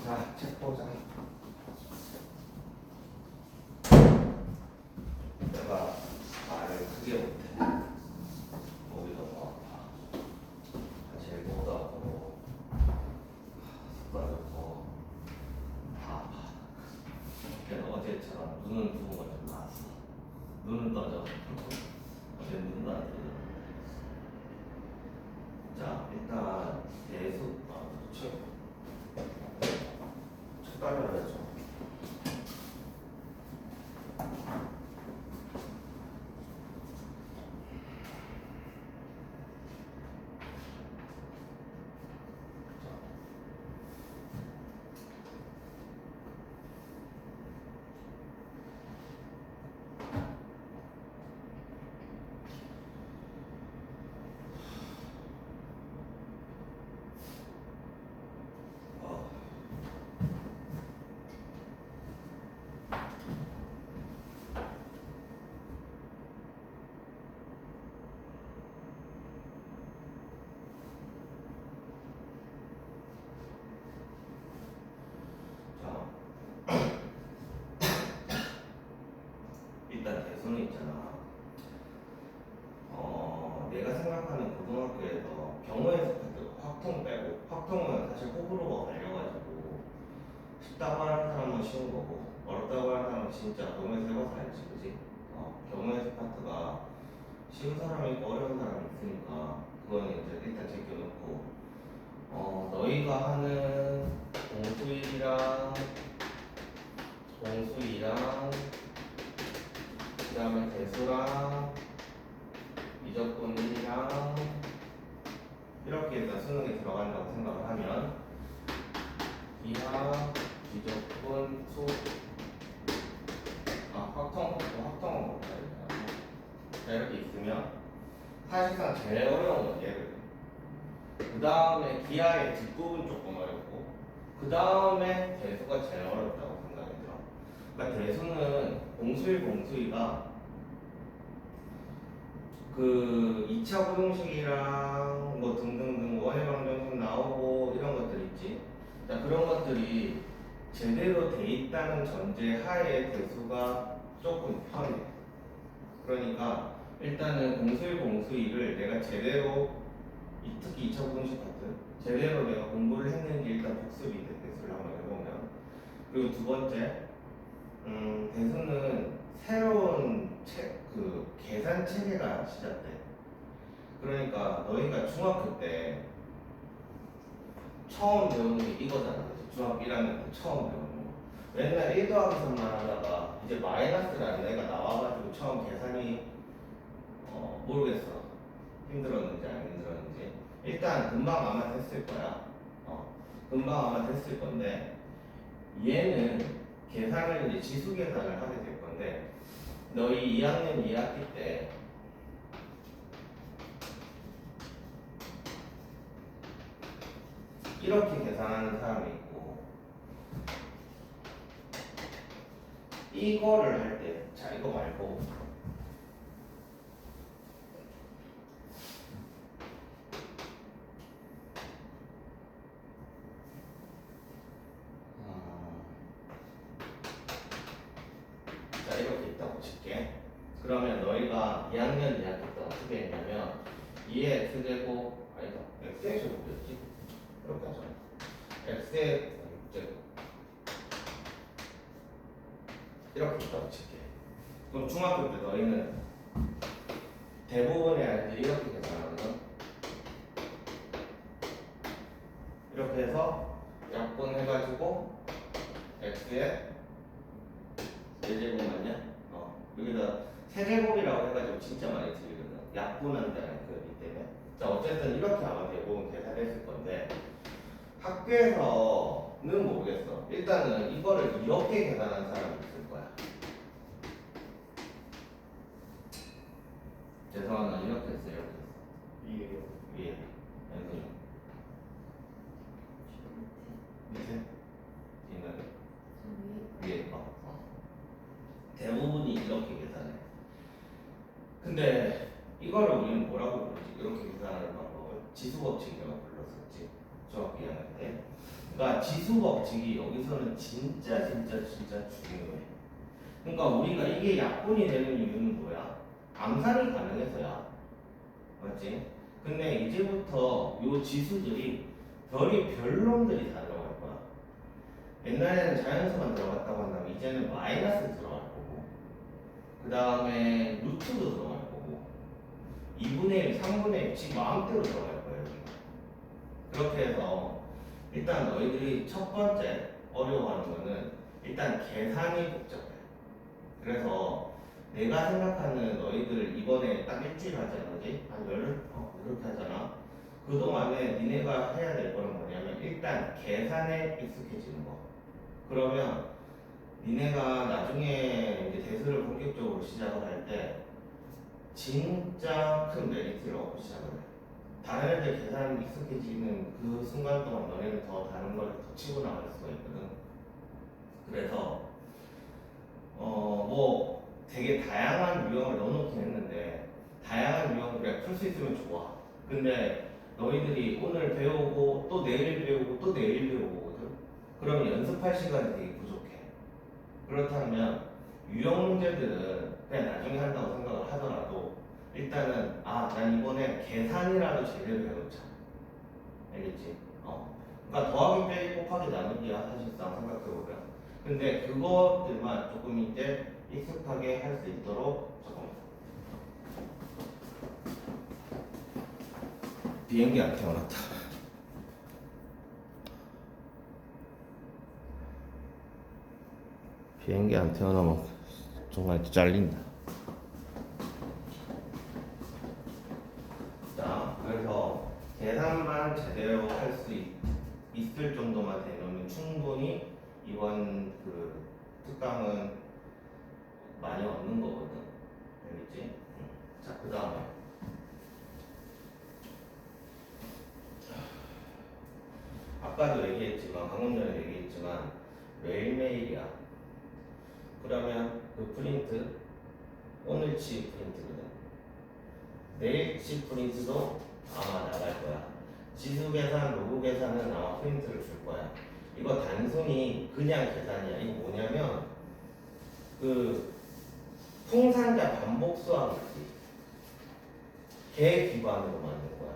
자, 책 보자. 내가 말을 크게 못해. 목이 너무 아파. 제일 목도 아프고 습관도 다 아파. 그냥 어제처럼 눈은 부은 거좀 나았어. 눈은 떠져. 어제 눈도 안 떠져. 자, 일단 대수 첫 단어를 해줘. 일단 대수는 있잖아. 내가 생각하는 고등학교에서 경우의 수 확통 빼고, 확통은 사실 호불호가 갈려가지고 쉽다고 하는 사람은 쉬운 거고 어렵다고 하는 사람은 진짜 경우의 수 해봐서 알지, 그지? 경우의 수 파트가 쉬운 사람이 있고 어려운 사람이 있으니까 그거는 이제 일단 제껴놓고, 너희가 하는 공수이랑 그 다음에 대수랑 미적분이랑 이렇게 일단 수능에 들어간다고 생각을 하면 이하, 미적분, 수, 확통은 못하자 이렇게 있으면 사실상 제일 어려운 건 얘를. 그 다음에 기하의 뒷부분 조금 어렵고 그 다음에 대수가 제일 어렵다고 생각이 들어. 그러니까 대수는 공수이가 그 2차 고등식이랑 뭐 등등등 원해방정식 나오고 이런 것들 있지. 자, 그런 것들이 제대로 돼 있다는 전제 하에 대수가 조금 편해. 그러니까 일단은 공수이를 내가 제대로 특히 2차 고등식 파트 제대로 내가 공부를 했는지 일단 복습이 돼. 대수를 한번 해보면. 그리고 두 번째, 대수는 새로운 그 계산 체계가 시작돼. 그러니까 너희가 중학교 때 처음 배우는 게 이거잖아. 그치? 중학교 1학년 때 처음 배우는 거. 맨날 1 더하기 3만 하다가 이제 마이너스라는 애가 나와가지고 처음 계산이 모르겠어. 힘들었는지 안 힘들었는지. 일단 금방 아마 됐을 거야. 금방 아마 됐을 건데 얘는 계산을 이제 지수 계산을 하게 될 건데 너희 2학년 2학기 때 이렇게 계산하는 사람이 있고 이거를 할 때, 자 이거 말고 자 이렇게 있다고 칠게. 그러면 너희가 2학년 2학기 때 어떻게 했냐면 2의 x제곱 아니다 x의 제곱이었지? 이렇게 하자. x의 6제곱 이렇게 있다고 칠게. 그럼 중학교 때 너희는 대부분의 아이들이 이렇게 계산하거든. 이렇게 해서 약분해가지고 x의 4제곱 맞냐? 여기다 세제곱이라고 해가지고 진짜 많이 틀리거든. 약분한다는 그 의미 때문에. 자, 어쨌든 이렇게 아마 대부분 계산했을 건데 학교에서는 모르겠어. 일단은 이거를 이렇게 계산한 사람이 있을 거야. 죄송하나 이렇게 했어, 이렇게 했어. 위에. 왼손. 밑에. 있나요? 위에. 대부분이 이렇게 계산해. 근데 이거를 우리는 뭐라고 부르지? 이렇게 계산하는 방법을 지수법칙이라고 불렀었지. 중학교 2학년 때. 그러니까 그러니까 지수 법칙이 여기서는 진짜 중요해. 그러니까 우리가 이게 약분이 되는 이유는 뭐야? 암산이 가능해서야. 맞지? 근데 이제부터 요 지수들이 별 놈들이 다 들어갈 거야. 옛날에는 자연수만 들어갔다고 한다면 이제는 마이너스 들어갈 거고, 그 다음에 루트도 들어갈 거고, 2분의 1, 3분의 1 지금 마음대로 들어갈 거예요. 그렇게 해서 일단 너희들이 첫 번째 어려워하는 거는 일단 계산이 복잡해. 그래서 내가 생각하는 너희들 이번에 딱 일주일 하잖아, 그지? 한 열? 이렇게 하잖아. 그동안에 니네가 해야 될 거는 뭐냐면 일단 계산에 익숙해지는 거. 그러면 니네가 나중에 이제 대수를 본격적으로 시작을 할 때 진짜 큰 메리트를 얻고 시작을 해. 다른 애들 계산 익숙해지는 그 순간 동안 너네는 더 다른 걸 더 치고 나갈 수가 있거든. 그래서 뭐 되게 다양한 유형을 넣어놓긴 했는데 다양한 유형을 그냥 풀 수 있으면 좋아. 근데 너희들이 오늘 배우고 또 내일 배우고 또 내일 배우거든. 그러면 연습할 시간이 되게 부족해. 그렇다면 유형 문제들은 그냥 나중에 한다고 생각을 하더라도 일단은 난 이번에 계산이라도 제대로 해놓자. 알겠지? 그러니까 더하기 빼기 곱하기 나누기야 사실상 생각해보면. 근데 그것들만 조금 이제 익숙하게 할 수 있도록 조금. 비행기 안 태어났다. 비행기 안 태어나면 정말 잘린다. 자, 그래서 계산만 제대로 할 수 있을 정도만 되면 충분히 이번 그 특강은 많이 얻는 거거든. 알겠지? 자, 그 다음에 아까도 얘기했지만 방금 전에 얘기했지만 매일매일이야. 그러면 그 프린트 오늘치 프린트거든. 내일치 프린트도 아마 나갈 거야. 지수 계산, 로그 계산은 아마 프린트를 줄 거야. 이거 단순히 그냥 계산이야. 이거 뭐냐면 그 풍산자 반복 수학 있지. 걔 기반으로 만든 거야.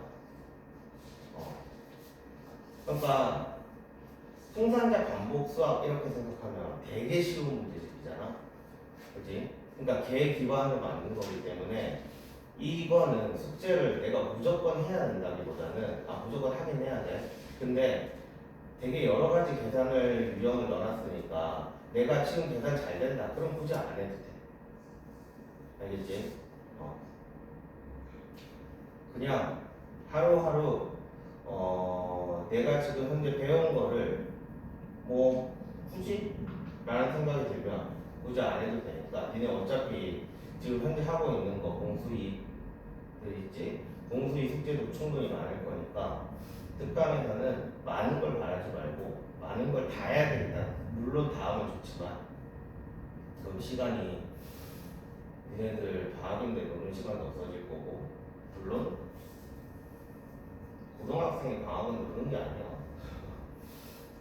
그러니까 풍산자 반복 수학 이렇게 생각하면 되게 쉬운 문제집이잖아. 그렇지? 그러니까 걔 기반으로 만든 거기 때문에 이거는 숙제를 내가 무조건 해야 된다기보다는 무조건 하긴 해야 돼. 근데 되게 여러 가지 계산을 유형을 넣어놨으니까 내가 지금 계산 잘 된다. 그럼 굳이 안 해도 돼. 알겠지? 그냥 하루하루 내가 지금 현재 배운 거를 뭐 굳이? 라는 생각이 들면 굳이 안 해도 되니까 니네 어차피 지금 현재 하고 있는 거 공수이들 있지? 공수이 숙제도 충분히 많을 거니까 특강에서는 많은 걸 바라지 말고 많은 걸 다 해야 된다. 물론 다 하면 좋지만 그럼 시간이 니네들 방학인데 노는 시간도 없어질 거고 물론 고등학생이 방학은 노는 게 아니야.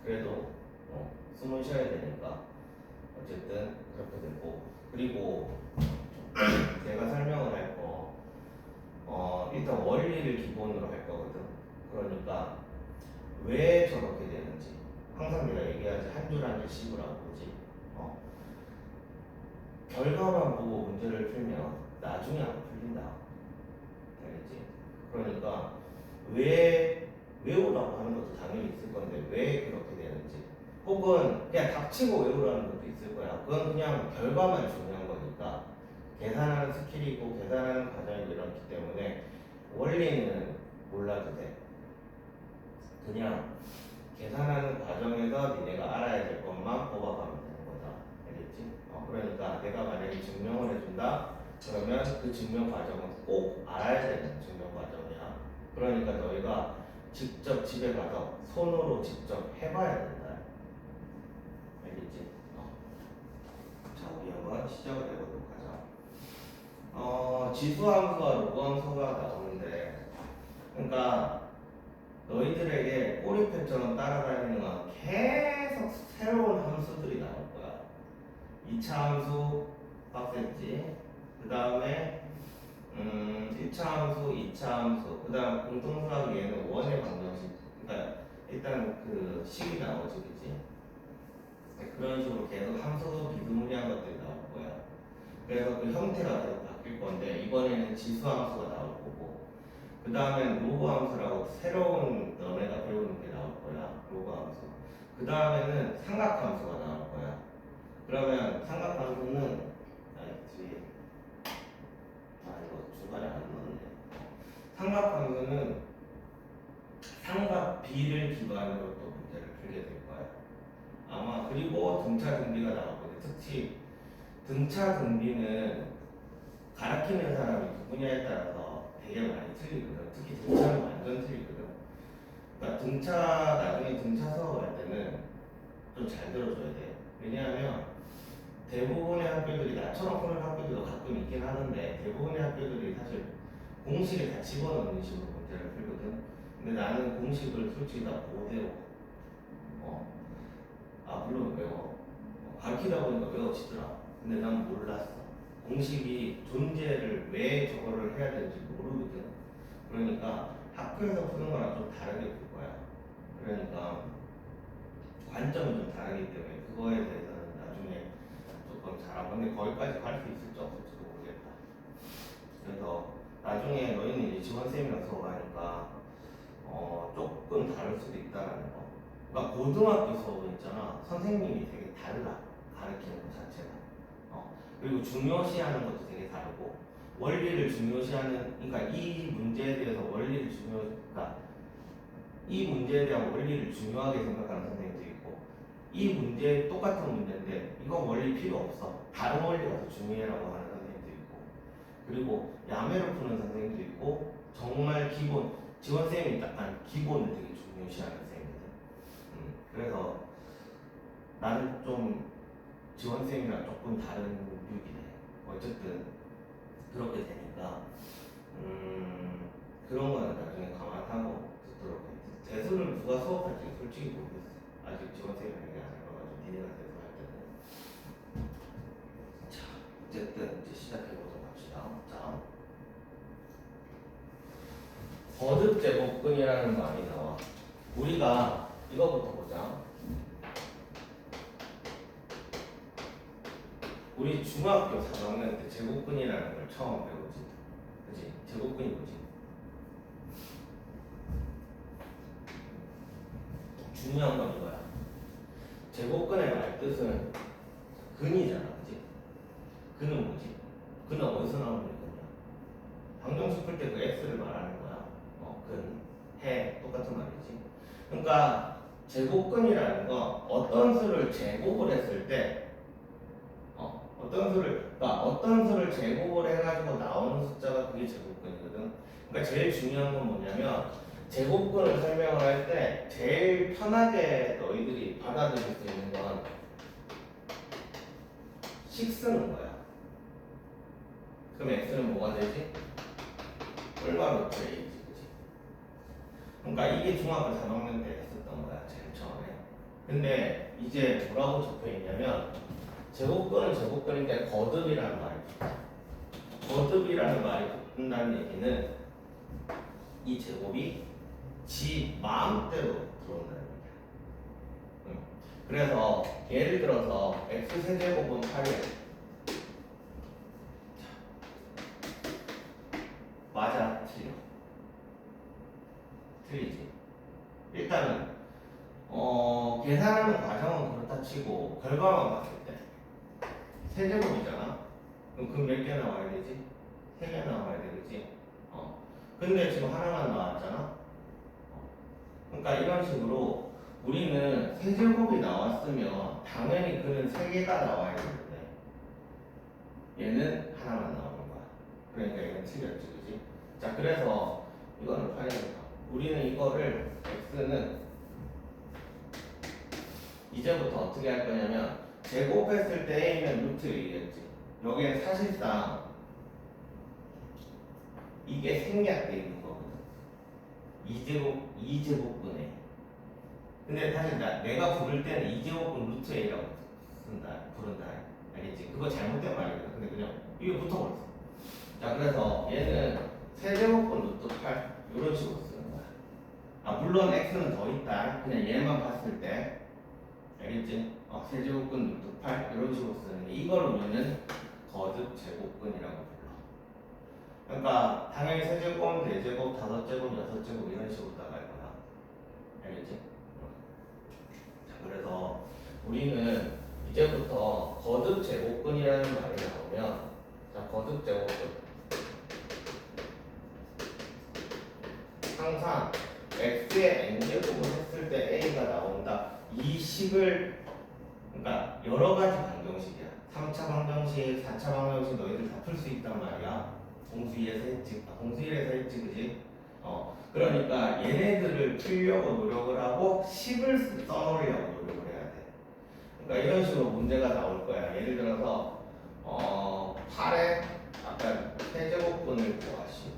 그래도 숨을 쉬어야 되니까 어쨌든 그렇게 되고 그리고 내가 설명을 할 거 일단 원리를 기본으로 할 거거든. 그러니까 왜 저렇게 되는지 항상 내가 얘기하지 한 줄 한 줄 씹으라고 그러지. 결과만 보고 문제를 풀면 나중에 안 풀린다. 알겠지? 그러니까 왜 외우라고 하는 것도 당연히 있을 건데 왜 그렇게 되는지 혹은 그냥 닥치고 외우라는 것도 있을 거야. 그건 그냥 결과만 중요한 거니까 계산하는 스킬이 있고 계산하는 과정이 이렇기 때문에 원리는 몰라도 돼. 그냥 계산하는 과정에서 니네가 알아야 될 것만 뽑아가면 되는 거다. 알겠지? 그러니까 내가 만약에 증명을 해준다. 그러면 그 증명 과정은 꼭 알아야 되는 증명 과정이야. 그러니까 너희가 직접 집에 가서 손으로 직접 해봐야 된다. 알겠지? 자, 우리 한번 시작을 해보도록 하자. 지수함수와 로그함수가 나오는데, 그러니까 너희들에게 꼬리표처럼 따라다니는 건 2차 함수 빡셌지. 그 다음에 1차 함수, 2차 함수, 그 다음 공통수학에는 원의 방정식. 그러니까 일단 그 식이 나오지, 그지? 그런 식으로 계속 함수 비스무리한 것들이 나올 거야. 그래서 그 형태가 계속 바뀔 건데 이번에는 지수 함수가 나올 거고, 그 다음엔 로그 함수라고 새로운 너네가 배우는 게 나올 거야. 로그 함수. 그 다음에는 삼각 함수가 나올 거야. 그러면 삼각 함수는 뒤에 이거 중간에 안 넣었네. 삼각 함수는 삼각 B를 기반으로 또 문제를 풀게 될 거야. 아마. 그리고 등차 등비가 나올 건데, 특히 등차 등비는 가르치는 사람이 누구냐에 따라서 되게 많이 틀리거든. 특히 등차는 완전 틀리거든. 그러니까 나중에 등차 수업할 때는 좀 잘 들어줘야 돼. 왜냐하면 대부분의 학교들이 나처럼 푸는 학교들도 가끔 있긴 하는데 대부분의 학교들이 사실 공식에 다 집어넣는 식으로 문제를 풀거든. 근데 나는 공식을 솔직히 다 못 외워. 물론 외워. 가르치다 보니까 외워지더라. 근데 난 몰랐어. 공식이 존재를 왜 저거를 해야 되는지 모르거든. 그러니까 학교에서 푸는 거랑 좀 다르게 풀 거야. 그러니까 관점이 좀 다르기 때문에 그거에 대해서는 나중에 조금 잘하고, 근데 거기까지 갈 수 있을지 없을지도 모르겠다. 그래서 나중에 너희는 이제 지원쌤이랑 수업하니까 조금 다를 수도 있다라는 거. 그러니까 고등학교 수업은 있잖아, 선생님이 되게 다르다. 가르치는 것 자체가. 그리고 중요시하는 것도 되게 다르고, 원리를 중요시하는, 그러니까 이 문제에 대해서 원리를 그러니까 이 문제에 대한 원리를 중요하게 생각하는 선생님도 있고, 이 문제 똑같은 문제인데 이건 원리 필요 없어, 다른 원리가 더 중요해라고 하는 선생님도 있고, 그리고 야매로 푸는 선생님도 있고, 정말 기본 지원쌤이 약간 기본을 되게 중요시하는 선생님들. 그래서 나는 좀 지원쌤이랑 조금 다른 류이네. 어쨌든 그렇게 되니까 그런 거는 나중에 감안하고 듣도록 해. 대수를 누가 수업할지 솔직히 모르겠어. 아직 지원쌤이랑 얘기 안 해봐가지고 니네가 대수할 때는. 자, 어쨌든 이제 시작해보도록 합시다. 자, 거듭 제곱근이라는 말이 나와. 우리가 이거부터 보자. 우리 중학교 4학년 때 제곱근이라는 걸 처음 배우지. 그치? 제곱근이 뭐지? 중요한 건 이거야. 제곱근의 말뜻은 근이잖아. 그치? 근은 뭐지? 근은 어디서 나오는 근이야? 방정식 풀 때 그 x를 말하는 거야. 근, 해, 똑같은 말이지. 그러니까 제곱근이라는 건 어떤 수를 제곱을 했을 때 그러니까 어떤 수를 제곱을 해가지고 나오는 숫자가 그게 제곱근이거든. 그러니까 제일 중요한 건 뭐냐면, 제곱근을 설명을 할 때 제일 편하게 너희들이 받아들일 수 있는 건 식 쓰는 거야. 그럼 x는 뭐가 되지? 얼마 루트 a지, 그치? 그러니까 이게 중학교 3학년 때 했었던 거야, 제일 처음에. 근데 이제 뭐라고 적혀 있냐면, 제곱근은 제곱근인데 거듭이라는 말이 붙어. 거듭이라는 말이 붙는다는 얘기는 이 제곱이 지 마음대로 들어온다는 얘기야. 그래서 예를 들어서 x 세제곱은 8이야. 맞아, 틀려. 틀리지. 일단은 계산하는 과정은 그렇다 치고 결과만 봤을 때 세제곱이잖아. 그럼 그 몇 개 나와야 되지? 3개 나와야 되겠지? 근데 지금 하나만 나왔잖아? 그러니까 이런 식으로 우리는 세제곱이 나왔으면 당연히 그는 3개가 나와야 되는데 얘는 하나만 나오는 거야. 그러니까 얘는 틀렸지, 그지? 자, 그래서 이거는 파야겠다. 우리는 이거를 x는 이제부터 어떻게 할 거냐면, 제곱했을 때 a는 루트 1이겠지. 여기에 사실상 이게 생략되어 있는 거거든. 2제곱분에. 근데 사실 내가 부를 때는 2제곱분 루트 a라고 부른다. 알겠지? 그거 잘못된 말이거든. 근데 그냥 이게 붙어버렸어. 자, 그래서 얘는 세제곱분 루트 8 이런 식으로 쓰는 거야. 아, 물론 x는 더 있다. 그냥 얘만 봤을 때 알겠지? 세제곱근 루트 8 이런 식으로 쓰는데 이걸 우리는 거듭 제곱근이라고 불러. 그러니까 당연히 세제곱, 네제곱, 다섯제곱, 여섯제곱 이런 식으로 나갈 거야. 알겠지? 자, 그래서 우리는 이제부터 거듭 제곱근이라는 말이 나오면 자, 거듭 제곱근 항상 x의 n제곱을 했을 때 a가 나온다. 이 식을 그러니까 여러 가지 방정식이야. 3차 방정식, 4차 방정식 너희들 다 풀 수 있단 말이야. 공수 2에서 했지. 공수 1에서 했지, 그지? 그러니까 얘네들을 풀려고 노력을 하고 식을 써놓으려고 노력을 해야 돼. 그러니까 이런 식으로 문제가 나올 거야. 예를 들어서 8에 아까 세제곱분을 구하시.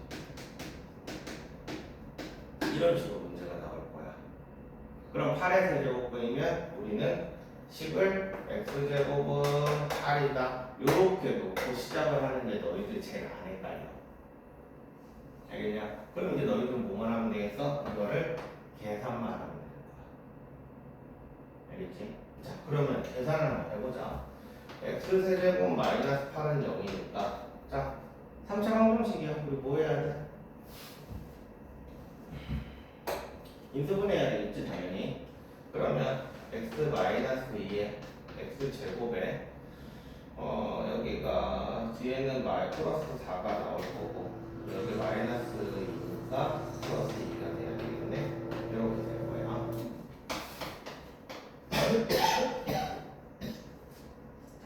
이런 식으로 문제가 나올 거야. 그럼 8의 세제곱분이면 우리는 식을 x제곱은 8이다. 요렇게 놓고 시작을 하는 게 너희들 제일 안 헷갈려. 알겠냐? 그럼 이제 너희들 뭐만 하면 되겠어? 이거를 계산만 하면 되는 거야. 알겠지? 자, 그러면 계산을 한번 해보자. x세제곱 마이너스 8은 0이니까 자, 3차 방정식이야. 우리 뭐 해야 돼? 인수분해해야 되겠지, 당연히. 그러면 x 마이너스 2에 x 제곱에 여기가 뒤에는 플러스 4가 나올 거고 여기 마이너스 2가 플러스 2가 돼야 되겠네. 이렇게 될 거야.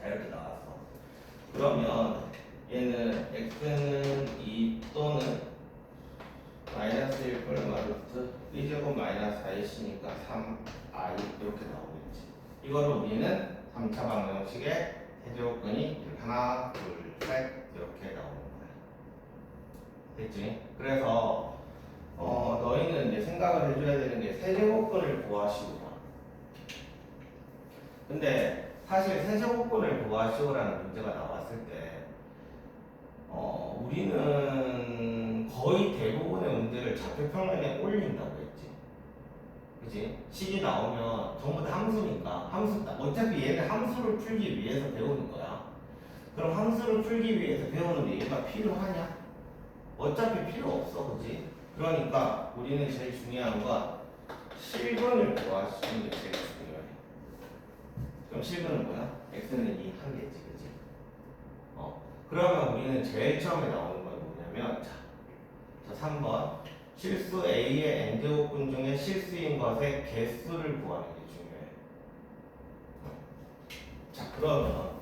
자, 이렇게 나왔어. 그러면 얘는 x는 2 또는 마이너스 1 뿔마 루트 1제곱 마이너스 4이시니까 3i 이렇게 나오겠지. 이거를 우리는 3차 방정식의 세제곱근이 하나, 둘, 셋 이렇게 나오는 거야. 됐지? 그래서 너희는 이제 생각을 해줘야 되는 게 세제곱근을 구하시오라. 근데 사실 세제곱근을 구하시오라는 문제가 나왔을 때 우리는 거의 대부분의 문제를 좌표평면에 올린다고 했지. 그치? 식이 나오면 전부 다 함수니까 어차피 얘는 함수를 풀기 위해서 배우는 거야. 그럼 함수를 풀기 위해서 배우는데 얘가 필요하냐? 어차피 필요 없어, 그치? 그러니까 우리는 제일 중요한 건 실근을 구하시는 게 제일 중요해. 그럼 실근은 뭐야? x는 2 한 개지, 그치? 그러면 우리는 제일 처음에 나오는 건 뭐냐면 자 3번 실수 A의 n제곱분 중에 실수인 것의 개수를 구하는 게 중요해. 자, 그러면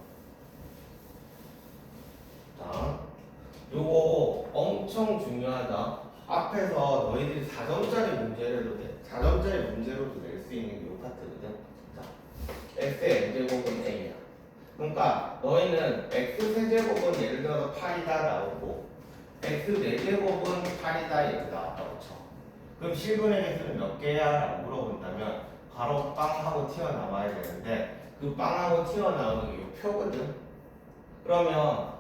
자 요거 엄청 중요하다. 앞에서 너희들이 4점짜리 문제로도 돼. 4점짜리 문제로도 낼 수 있는 게 요 파트거든. 자, x의 n제곱은 a야. 그러니까 너희는 x 세제곱은 예를 들어서 8이다 나오고 x 4제곱은 8이다 이렇게 나왔다고 쳐. 그럼 실분의 개수는 몇 개야? 라고 물어본다면 바로 빵 하고 튀어나와야 되는데 그 빵하고 튀어나오는 게 이 표거든. 그러면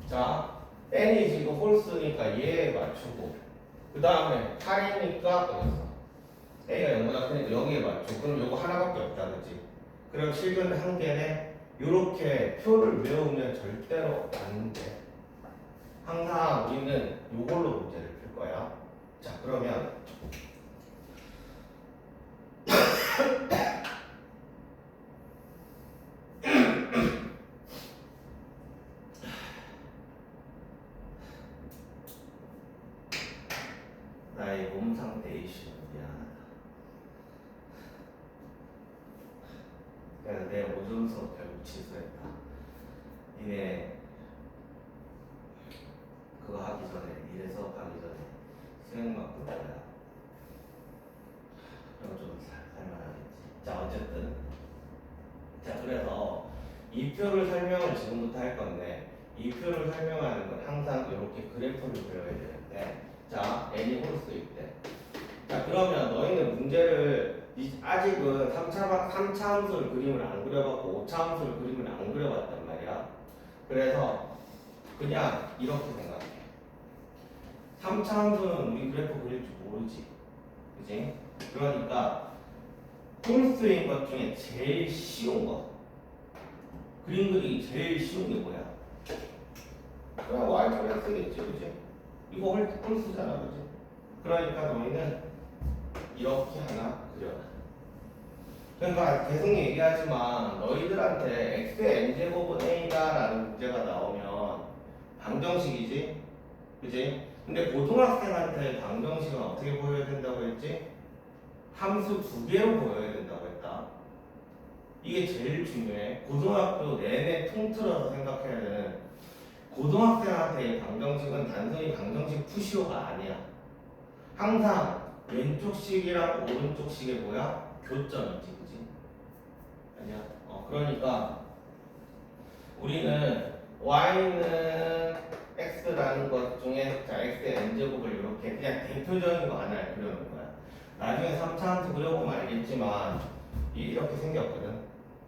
자 n이 지금 홀수니까 얘에 맞추고 그 다음에 8이니까 a가 0보다 크니까 여기에 맞추고 그럼 요거 하나밖에 없다, 그치? 그럼 실근 한 개네. 요렇게 표를 외우면 절대로 안 돼. 항상 우리는 요걸로 문제를 풀 거야. 자, 그러면 나의 몸 상태 이슈 미안하다. 그래서 내 오전 수업 결국 취소했다. 니네 그거 하기 전에 미래 수업 하기 전에 수행만 볼 거야. 그럼 좀 살만하겠지. 자, 어쨌든 자, 그래서 이 표를 설명을 지금부터 할 건데 이 표를 설명하는 건 항상 이렇게 그래프를 그려야 되는데 자, n이 홀수 있대. 자, 그러면 너희는 문제를 아직은 3차 함수를 그림을 안 그려봤고 5차 함수를 그림을 안 그려봤단 말이야. 그래서 그냥 이렇게 생각해. 3차 함수는 우리 그래프 그릴 줄 모르지. 그지? 그러니까 홀수인 것 중에 제일 쉬운 거. 그림 그리기 제일 쉬운 게 뭐야? 그냥 Y표를 쓰겠지. 그지? 이거 홀수잖아. 그지? 그러니까 너희는 이렇게 하나 그려라. 그러니까 계속 얘기하지만 너희들한테 x의 n제곱은 a다 라는 문제가 나오면 방정식이지? 그지? 근데 고등학생한테 방정식은 어떻게 보여야 된다고 했지? 함수 두 개로 보여야 된다고 했다. 이게 제일 중요해. 고등학교 내내 통틀어서 생각해야 되는, 고등학생한테의 방정식은 단순히 방정식 푸시오가 아니야. 항상 왼쪽식이랑 오른쪽식의 뭐야? 교점이지, 그지? 아니야. 그러니까 우리는 y는 x라는 것 중에 자 x의 n제곱을 이렇게 그냥 대표적인 거 하나를 그려놓은 거야. 나중에 3차 함수 그려보면 알겠지만 이렇게 생겼거든.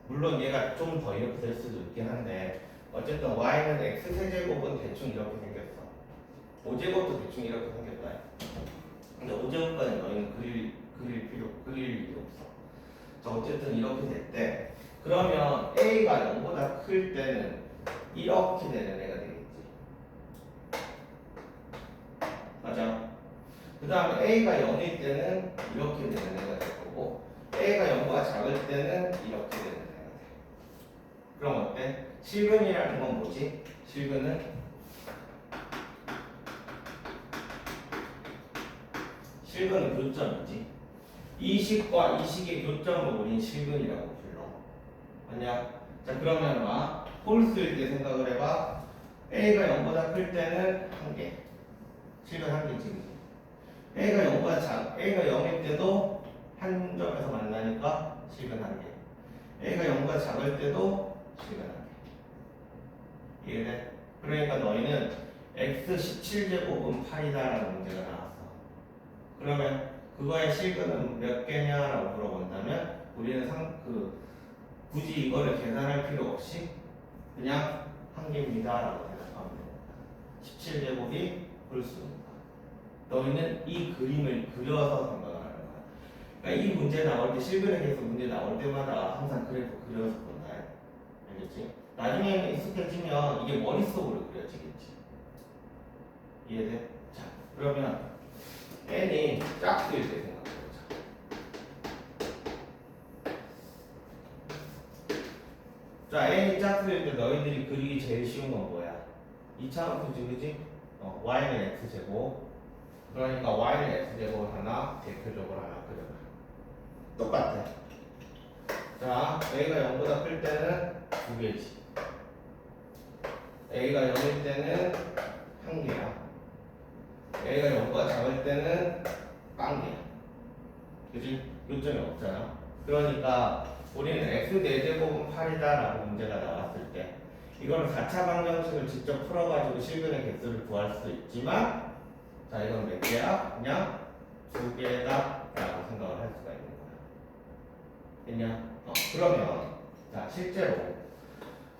물론 얘가 좀 더 이렇게 될 수도 있긴 한데 어쨌든 y는 x 세제곱은 대충 이렇게 생겼어. 5제곱도 대충 이렇게 생겼다. 근데 5제곱까지 너희는 그릴 일이 없어. 자, 어쨌든 이렇게 됐대. 그러면 a가 0보다 클 때는 이렇게 되는 애가 되겠지. 맞아. 그 다음에 a가 0일 때는 이렇게 되는 애가 될 거고, a가 0보다 작을 때는 이렇게 되는 애가 돼. 그럼 어때? 실근이라는 건 뭐지? 실근은 교점이지. 이 식과 이 식의 교점을 우린 실근이라고 불러. 아니야? 자, 그러면 홀수일 때 생각을 해봐. a가 0보다 클 때는 1개. 실근 1개지. a가 0일 때도 한 점에서 만나니까 실근 1개. a가 0보다 작을 때도 실근 1개. 이해돼? 그러니까 너희는 x 17제곱은 8이다라는 문제가 나왔어. 그러면 그거의 실근은 몇 개냐라고 물어본다면 우리는 굳이 이거를 계산할 필요 없이 그냥 1개입니다라고 대답하면 됩니다. 17제곱이 홀수입니다. 너희는 이 그림을 그려서 생각을 하는 거야. 그러니까 이 문제 나올 때, 실근에 대해서 문제 나올 때마다 항상 그래프 그려서 본다. 알겠지? 나중에 익숙해지면 이게 머릿속으로 그려지겠지. 이해돼? 자, 그러면 n이 짝수일 때 생각해보자. 자, n이 짝수일 때 너희들이 그리기 제일 쉬운 건 뭐야? 2차 함수지, 그지? y는 x제곱. 그러니까 y는 x제곱 하나, 대표적으로 하나 그려봐. 똑같아. 자, a가 0보다 클 때는 2개지. a가 0일 때는 1개야. a가 0보다 작을 때는 빵개야. 그지? 교점이 없잖아. 그러니까 우리는 x 4제곱은 8이다라고 문제가 나왔을 때 이거는 4차 방정식을 직접 풀어가지고 실근의 개수를 구할 수도 있지만, 자, 이건 몇 개야? 그냥 2개다 라고 생각을 할 수가 있는 거야. 됐냐? 그러면 자, 실제로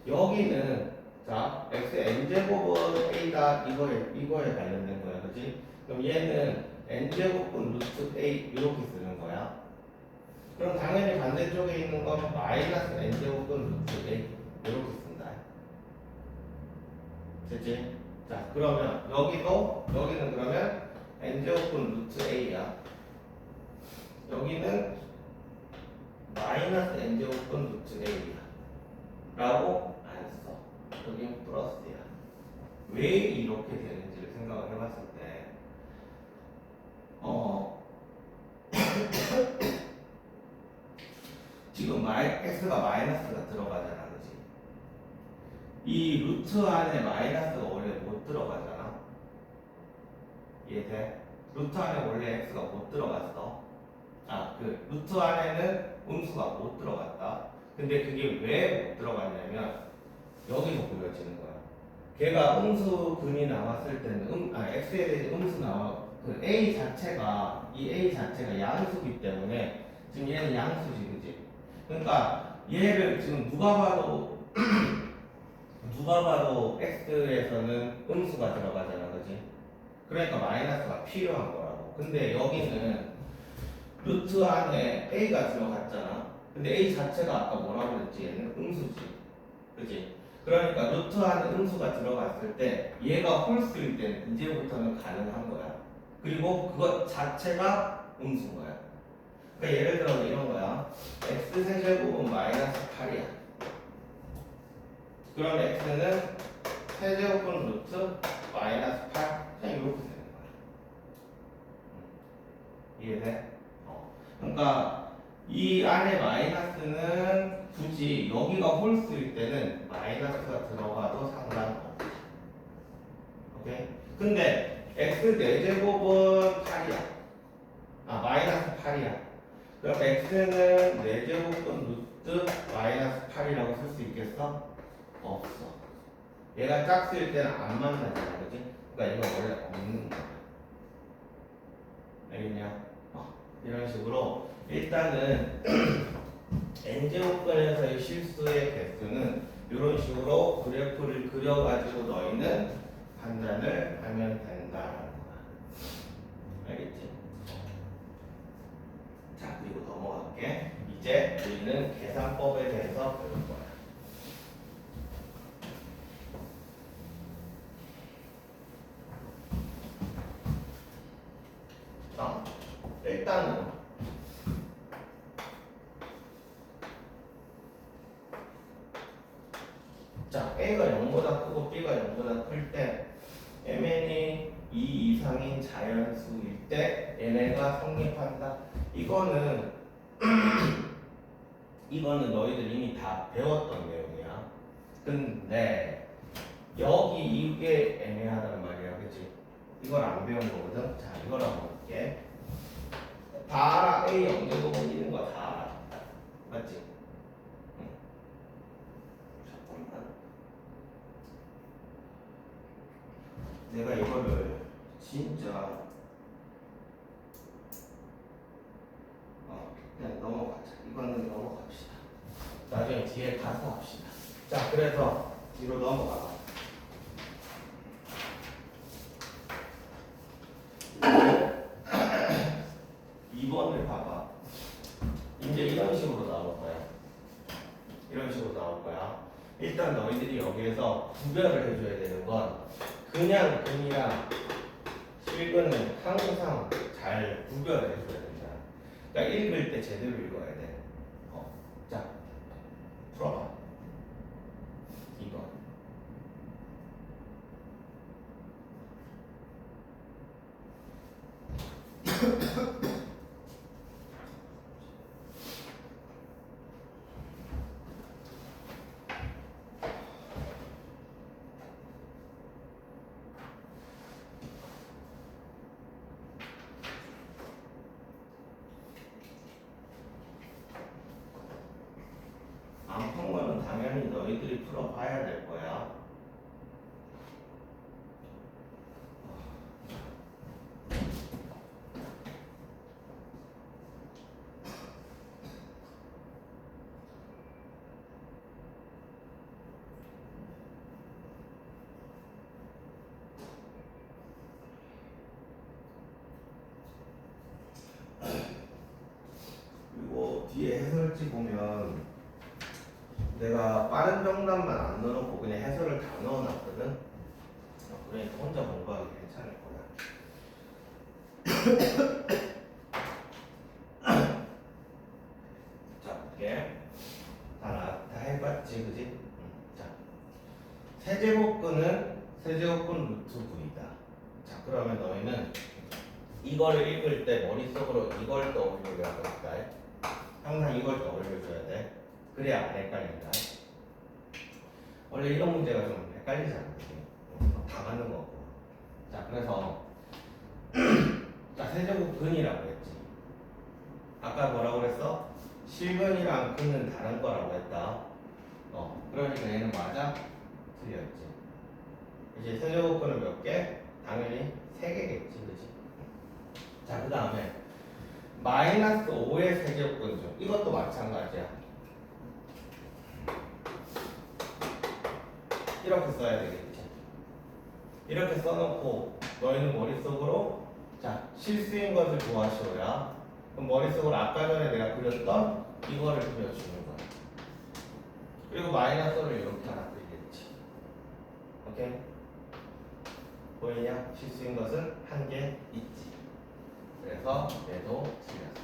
여기는 자, x n제곱은 a다 이거에 관련된 거야. 그지? 그럼 얘는 n제곱은 루트 a 이렇게 쓰는 거야. 그럼 당연히 반대쪽에 있는 건 마이너스 n제곱은 루트 a 이렇게 쓴다. 됐지? 자, 그러면 여기는 그러면 n제곱은 루트 a야. 여기는 마이너스 n제곱은 루트 a야 라고 안 써. 여기는 플러스야. 왜 이렇게 되는지를 생각을 해봤을 때 지금 x가 마이너스가 들어가잖아. 그지? 이 루트 안에 마이너스가 원래 못 들어가잖아. 이해돼? 루트 안에 원래 x가 못 들어갔어. 그 루트 안에는 음수가 못 들어갔다. 근데 그게 왜 못 들어갔냐면 여기서 보여지는 거야. 걔가 음수근이 나왔을 때는 x에 대해 음수 나와 이 a 자체가 양수기 때문에 지금 얘는 양수지, 그지? 그러니까 얘를 지금 누가 봐도 x에서는 음수가 들어가잖아, 그지? 그러니까 마이너스가 필요한 거라고. 근데 여기는 루트 안에 a가 들어갔잖아. 근데 a 자체가 아까 뭐라고 그랬지? 얘는 음수지, 그지? 그러니까 루트 안에 음수가 들어갔을 때 얘가 홀수일 때는 이제부터는 가능한 거야. 그리고 그것 자체가 음수인 거야. 그러니까 예를 들어 이런 거야. x 세제곱은 마이너스 8이야. 그럼 x는 세제곱은 루트 마이너스 8 그냥 이렇게 되는 거야. 이해돼? 그러니까 이 안에 마이너스는 굳이 여기가 홀수일 때는 마이너스가 들어가도 상관없어. 오케이? 근데 x 4제곱은 8이야. 마이너스 8이야. 그럼 x는 4제곱은 루트 마이너스 8이라고 쓸 수 있겠어? 없어. 얘가 짝수일 때는 안 만나잖아, 그지? 그러니까 이거 원래 없는 거야. 알겠냐? 이런 식으로 일단은 n제곱근에서의 실수의 개수는 이런 식으로 그래프를 그려가지고 너희는 판단을 하면 된다라는 거야. 알겠지? 자, 그리고 넘어갈게. 이제 우리는 계산법에 대해서 배울 거야. 일단은 자, A가 0보다 크고 B가 0보다 클 때 MN이 2 이상인 자연수일 때 얘네가 성립한다. 이거는 너희들 이미 다 배웠던 내용이야. 근데 여기 이게 애매하단 말이야, 그치? 이걸 안 배운 거거든. 자, 이걸 한번 볼게. 다 알아. A 0제곱은 있는 거 다 알아. 맞지? 응. 잠깐만. 내가 이거를 진짜 그냥 넘어가자. 이거는 넘어갑시다. 나중에 뒤에 가서 합시다. 자, 그래서 뒤로 넘어가. 2번을 봐봐. 이제 이런 식으로 나올 거야. 이런 식으로 나올 거야. 일단 너희들이 여기에서 구별을 해줘야 되는 건 그냥 근이랑 실근은 항상 잘 구별을 해줘야 된다. 그러니까 읽을 때 제대로 읽어야 돼. 자, 풀어봐. 2번. 안 푼 거는 당연히 너희들이 풀어봐야 될 거야. 그리고 뒤에 해설지 보면 내가 빠른 정답만 안 넣어놓고 그냥 해설을 다 넣어놨거든. 그러니까 혼자 공부하기 괜찮을 거야. 자, 볼게. 다 해봤지, 그지? 자, 세제곱근 루트 V다. 자, 그러면 너희는 이거를 읽을 때 머릿속으로 이걸 떠올려야 될까? 항상 이걸 떠올려줘야 돼. 그래야 안 헷갈린다. 원래 이런 문제가 좀 헷갈리지 않지? 다 맞는 거고. 자, 그래서 자, 세제곱근이라고 했지. 아까 뭐라고 그랬어? 실근이랑 근은 다른 거라고 했다. 그러니까 얘는 맞아? 틀렸지. 이제 세제곱근은 몇 개? 당연히 3개겠지, 그치? 자, 그 다음에 마이너스 5의 세제곱근 중 이것도 마찬가지야. 이렇게 써야 되겠지. 이렇게 써놓고 너희는 머릿속으로 자 실수인 것을 구하시오야. 그럼 머릿속으로 아까 전에 내가 그렸던 이거를 그려주는 거야. 그리고 마이너스를 이렇게 하나 그리겠지. 오케이? 보이냐? 실수인 것은 한 개 있지. 그래서 얘도 틀렸어.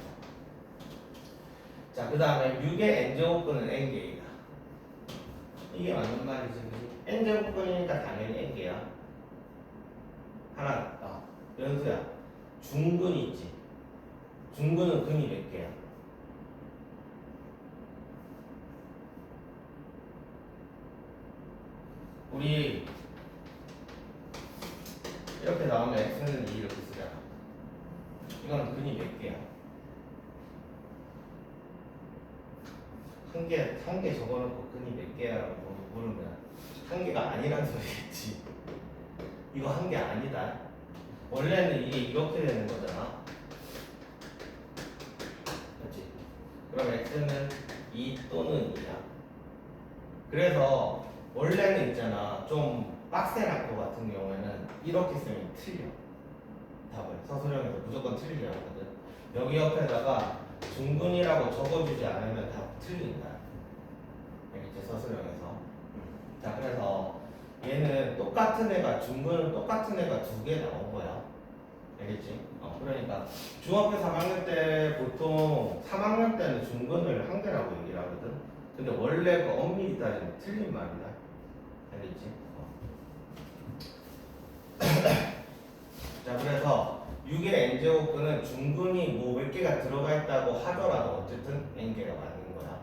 자, 그 다음에 6의 n제곱근은 n개이다. 이게 맞는 말이지, 그지? n제곱근이니까 당연히 n개야. 하나, 연수야. 중근 있지? 중근은 근이 몇 개야? 우리 이렇게 나오면 x는 2 이렇게 쓰잖아. 이거는 근이 몇 개야? 한 개 적어놓고 근이 몇 개야라고 물으면 한 개가 아니란 소리겠지. 이거 한 개 아니다. 원래는 이게 이렇게 되는 거잖아. 그렇지? 그럼 x는 2 또는 2야. 그래서 원래는 있잖아. 좀 빡센 학교 같은 경우에는 이렇게 쓰면 틀려. 답을 서술형에서 무조건 틀리게 하거든. 여기 옆에다가 중근이라고 적어주지 않으면 다 틀린다. 알겠지? 서술형에서. 자, 그래서 얘는 똑같은 애가 중근은 똑같은 애가 두 개 나온 거야. 알겠지? 그러니까 중학교 3학년 때 보통 3학년 때는 중근을 한 개라고 얘기를 하거든. 근데 원래 그 엄밀히 따지면 틀린 말이다. 알겠지? 자, 그래서 6의 n제곱근은 중근이 뭐 몇 개가 들어가 있다고 하더라도 어쨌든 n개가 맞는 거야.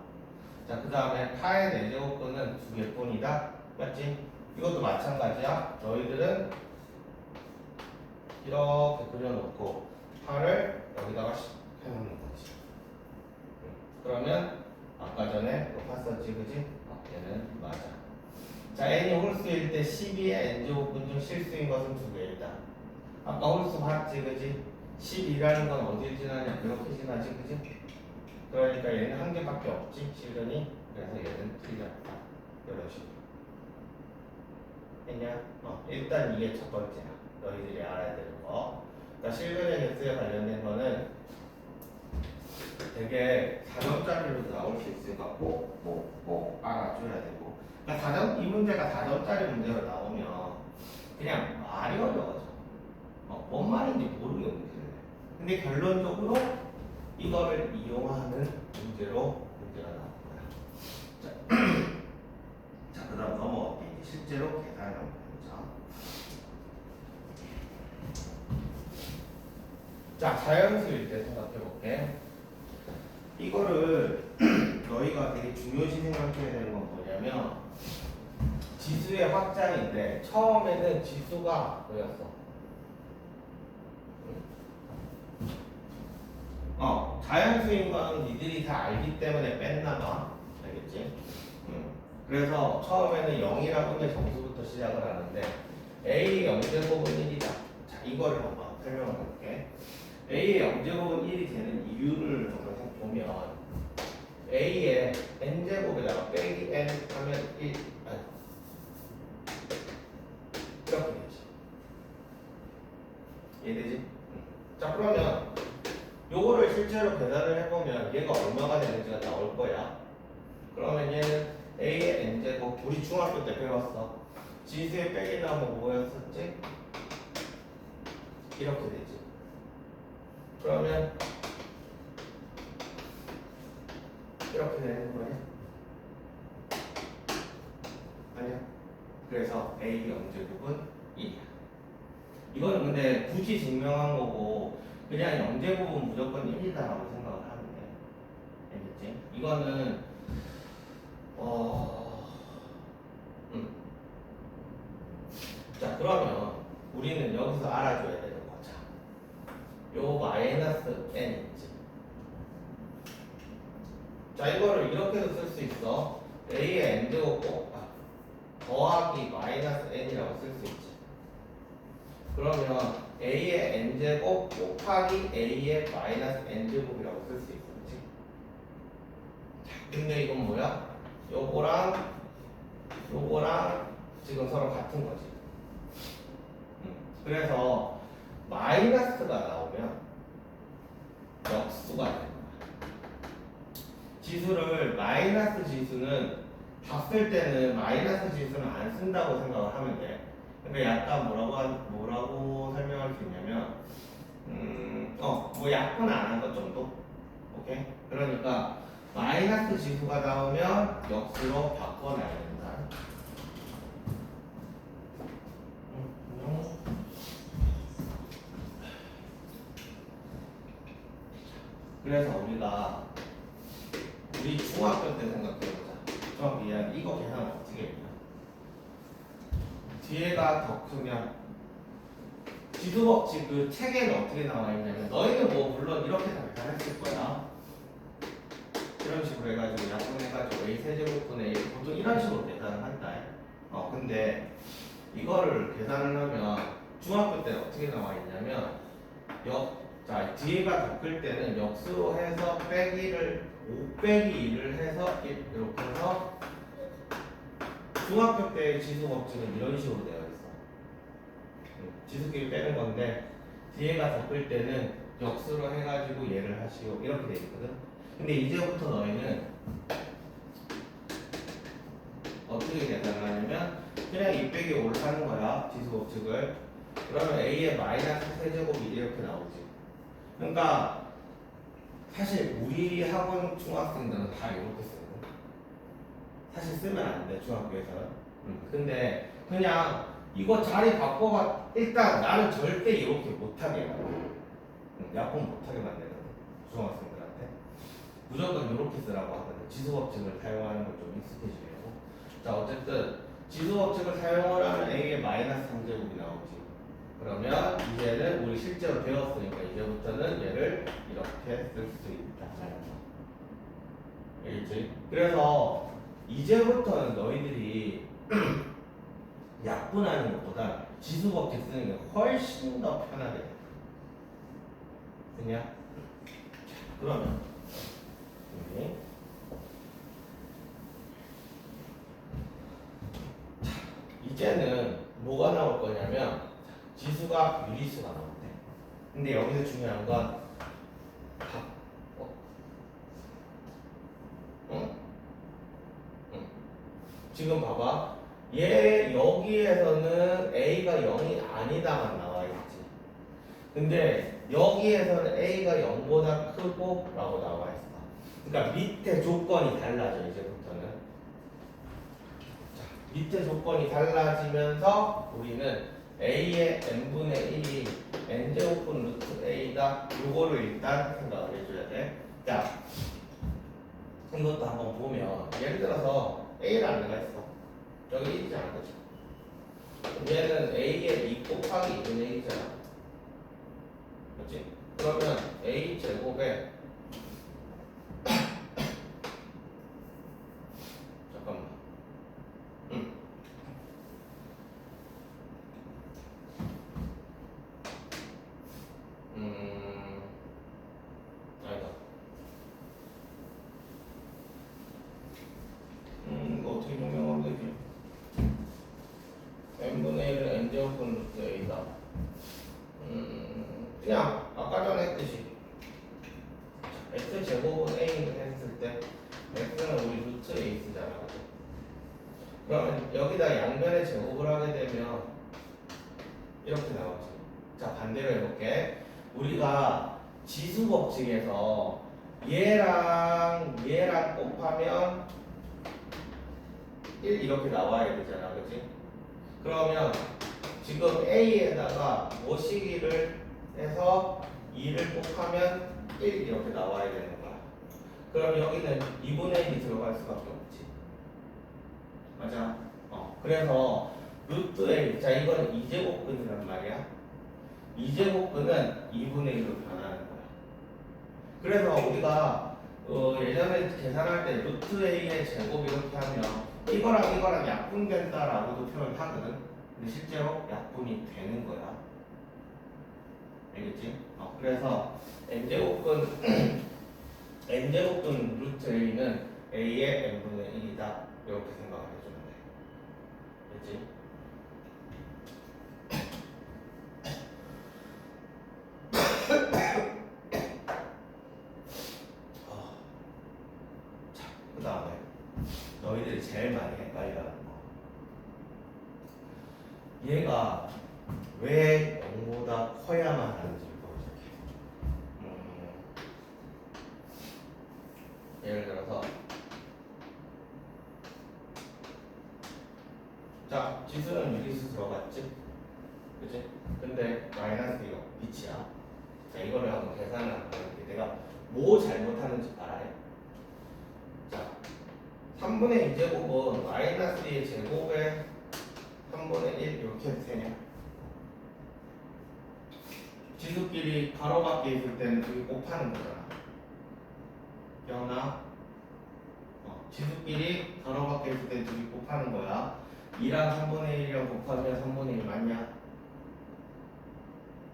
자, 그 다음에 8의 4제곱근은 2개뿐이다. 맞지? 이것도 마찬가지야. 너희들은 이렇게 그려놓고 8을 여기다가 해놓는 거지. 그러면 아까 전에 또 봤었지, 그지? 얘는 맞아. 자, n이 홀수일 때 12의 n제곱근 중 실수인 것은 2개이다. 아까 홀수 봤지, 그지? 12라는 건 어딜 지나냐? 그렇게 지나지, 그지? 그러니까 얘는 한 개밖에 없지, 실근이. 그래서 얘는 틀렸다. 이런 식으로. 했냐? 일단 이게 첫 번째야. 너희들이 알아야 되는 거. 그러니까 실근의 개수에 관련된 거는 되게 4점짜리로 나올 수 있으니까 꼭 알아줘야 되고. 그러니까 이 문제가 4점짜리 문제로 나오면 그냥 말이 어려워져. 뭔 말인지 모르게 문제를 해. 근데 결론적으로 이거를 이용하는 문제가 나올 거야. 자, 그 다음 넘어갈게. 실제로 계산을 한번 해보자. 자, 자연수일 때 생각해볼게. 이거를 너희가 되게 중요시 생각해야 되는 건 뭐냐면 지수의 확장인데 처음에는 지수가 뭐였어? 자연수인 건 니들이 다 알기 때문에 뺐나봐. 알겠지? 그래서 처음에는 0이라고 의 점수부터 시작을 하는데 A의 영제곱은 1이다. 자, 이거를 한번 설명을 해볼게. A의 영제곱은 1이 되는 이유를 한번 보면 A의 n제곱에다가 빼기 n 하면 1 이렇게 되지. 이해되지? 자, 그러면 요거를 실제로 계산을 해보면 얘가 얼마가 되는지가 나올 거야. 그러면 얘는 A의 n제곱, 우리 중학교 때 배웠어. 지수의 빼기 나오면 뭐였었지? 이렇게 되지. 그러면 이렇게 되는 거야. 아니야? 그래서 A 영제곱은 1이야. 이거는 근데 굳이 증명한 거고 그냥 영제곱은 무조건 1이다라고 생각을 하면 돼. 알겠지? 이거는 자, 그러면 우리는 여기서 알아줘야 되는 거죠. 요 마이너스 n 있지. 자, 이거를 이렇게도 쓸 수 있어. A의 n제곱 더하기 마이너스 n이라고 쓸 수 있지. 그러면 a의 n제곱 곱하기 a의 마이너스 n제곱이라고 쓸 수 있어. 그치? 근데 이건 뭐야? 요거랑 지금 서로 같은 거지. 그래서 마이너스가 나오면 역수가 되는 거야. 지수를 마이너스 지수는 봤을 때는 마이너스 지수는 안 쓴다고 생각을 하면 돼. 그러니까 약간 뭐라고 설명할 수 있냐면 뭐 약분 안 한 것 정도. 오케이? 그러니까 마이너스 지수가 나오면 역수로 바꿔놔야 된다. 그래서 우리 중학교 때 생각해보자. 중학교 2학년 이거 계산 어떻게 했냐? 뒤에가 더 크면 지수법칙 그 책에는 어떻게 나와 있냐면 너희는 뭐 물론 이렇게 다 계산했을 거야. 이런 식으로 해가지고 약분해가지고 a 세제곱분의 1 보통 이런 식으로 계산을 한다. 근데 이거를 계산을 하면 중학교 때 어떻게 나와 있냐면 자 뒤에가 더 클 때는 역수로 해서 빼기를 5 빼기 1을 해서 이렇게 해서 중학교 때 지수 법칙은 이런 식으로 되어 있어. 지수끼리 빼는 건데 뒤에가 더 클 때는 역수로 해가지고 얘를 하시오 이렇게 돼 있거든. 근데 이제부터 너희는 어떻게 계산을 하냐면 그냥 2 빼기 5를 하는 거야 지수 법칙을. 그러면 a의 마이너스 세제곱이 이렇게 나오지. 그러니까 사실 우리 학원 중학생들은 다 이렇게 쓰는 거야. 사실 쓰면 안 돼 중학교에서는. 근데 그냥 이거 자리 바꿔봐. 일단 나는 절대 이렇게 못하게 만들어. 약분 못하게 만들거든 중학생들한테. 무조건 이렇게 쓰라고 하거든. 지수법칙을 사용하는 걸 좀 익숙해지려고. 자 어쨌든 지수법칙을 사용을 하면 a의 마이너스 3제곱이 나오지. 그러면 이제는 우리 실제로 배웠으니까 이제부터는 얘를 이렇게 쓸 수 있다. 알겠지? 그래서 이제부터는 너희들이 약분하는 것보다 지수법칙 쓰는 게 훨씬 더 편하게 돼. 됐냐? 그러면 이제는 뭐가 나올 거냐면 지수가 유리수가 나온대. 근데 여기서 중요한 건 지금 봐봐. 얘 여기에서는 a가 0이 아니다만 나와 있지. 근데 여기에서는 a가 0보다 크고 라고 나와 있어. 그러니까 밑에 조건이 달라져 이제부터는. 자, 밑에 조건이 달라지면서 우리는 a의 n분의 1이 n제곱분 루트 a다. 요거를 일단 생각을 해줘야 돼. 자, 이것도 한번 보면 예를 들어서 a라는 애가 있어. 여기 1이지 않은 거죠. 얘는 a의 2 곱하기 2분의 1이잖아. 그렇지? 그러면 a 제곱에 잠깐만. 아니다. 이거 어떻게 정명하면 되지? n분의 1은 n제곱분 루트 a다. 그냥 아까 전에 했듯이 x 제곱은 a를 했을 때 x는 우리 루트 a 쓰잖아. 그러면 여기다 양변의 제곱을 하게 되면 이렇게 나오지. 자 반대로 해볼게. 우리가 지수 법칙에서 얘랑 곱하면 1 이렇게 나와야 되잖아. 그치? 그러면 지금 a에다가 모시기를 해서 2를 곱하면 1 이렇게 나와야 되는 거야. 그럼 여기는 2분의 1이 들어갈 수밖에 없지. 맞아? 그래서 루트 a, 자 이건 2제곱근이란 말이야. 2제곱근은 2분의 1로 변하는 거야. 그래서 우리가 예전에 계산할 때 루트 a의 제곱 이렇게 하면 이거랑 약분된다라고도 표현하거든. 근데 실제로 약분이 되는 거야. 알겠지? 그래서 n제곱근 n제곱근 루트 a는 a의 n분의 1이다. 이렇게 생각을 해주면 돼. 알겠지? 자, 그 다음에 너희들이 제일 많이 헷갈려하는 거. 얘가 왜 0보다 커야만 하는지 보여줄게. 예를 들어서 자, 지수는 유리수 들어갔지? 그치? 근데 마이너스 1이 빛이야. 자, 이거를 한번 계산을 한번 해볼게. 내가 뭐 잘못하는지 알아요? 자, 3분의 2제곱은 마이너스 2의 제곱에 3분의 1 이렇게 되냐? 지수끼리 가로밖에 있을 때는 둘이 곱하는 거잖아. 기억나? 지수끼리 가로밖에 있을 때 둘이 곱하는 거야. 2랑 3분의 1이랑 곱하면 3분의 1 맞냐?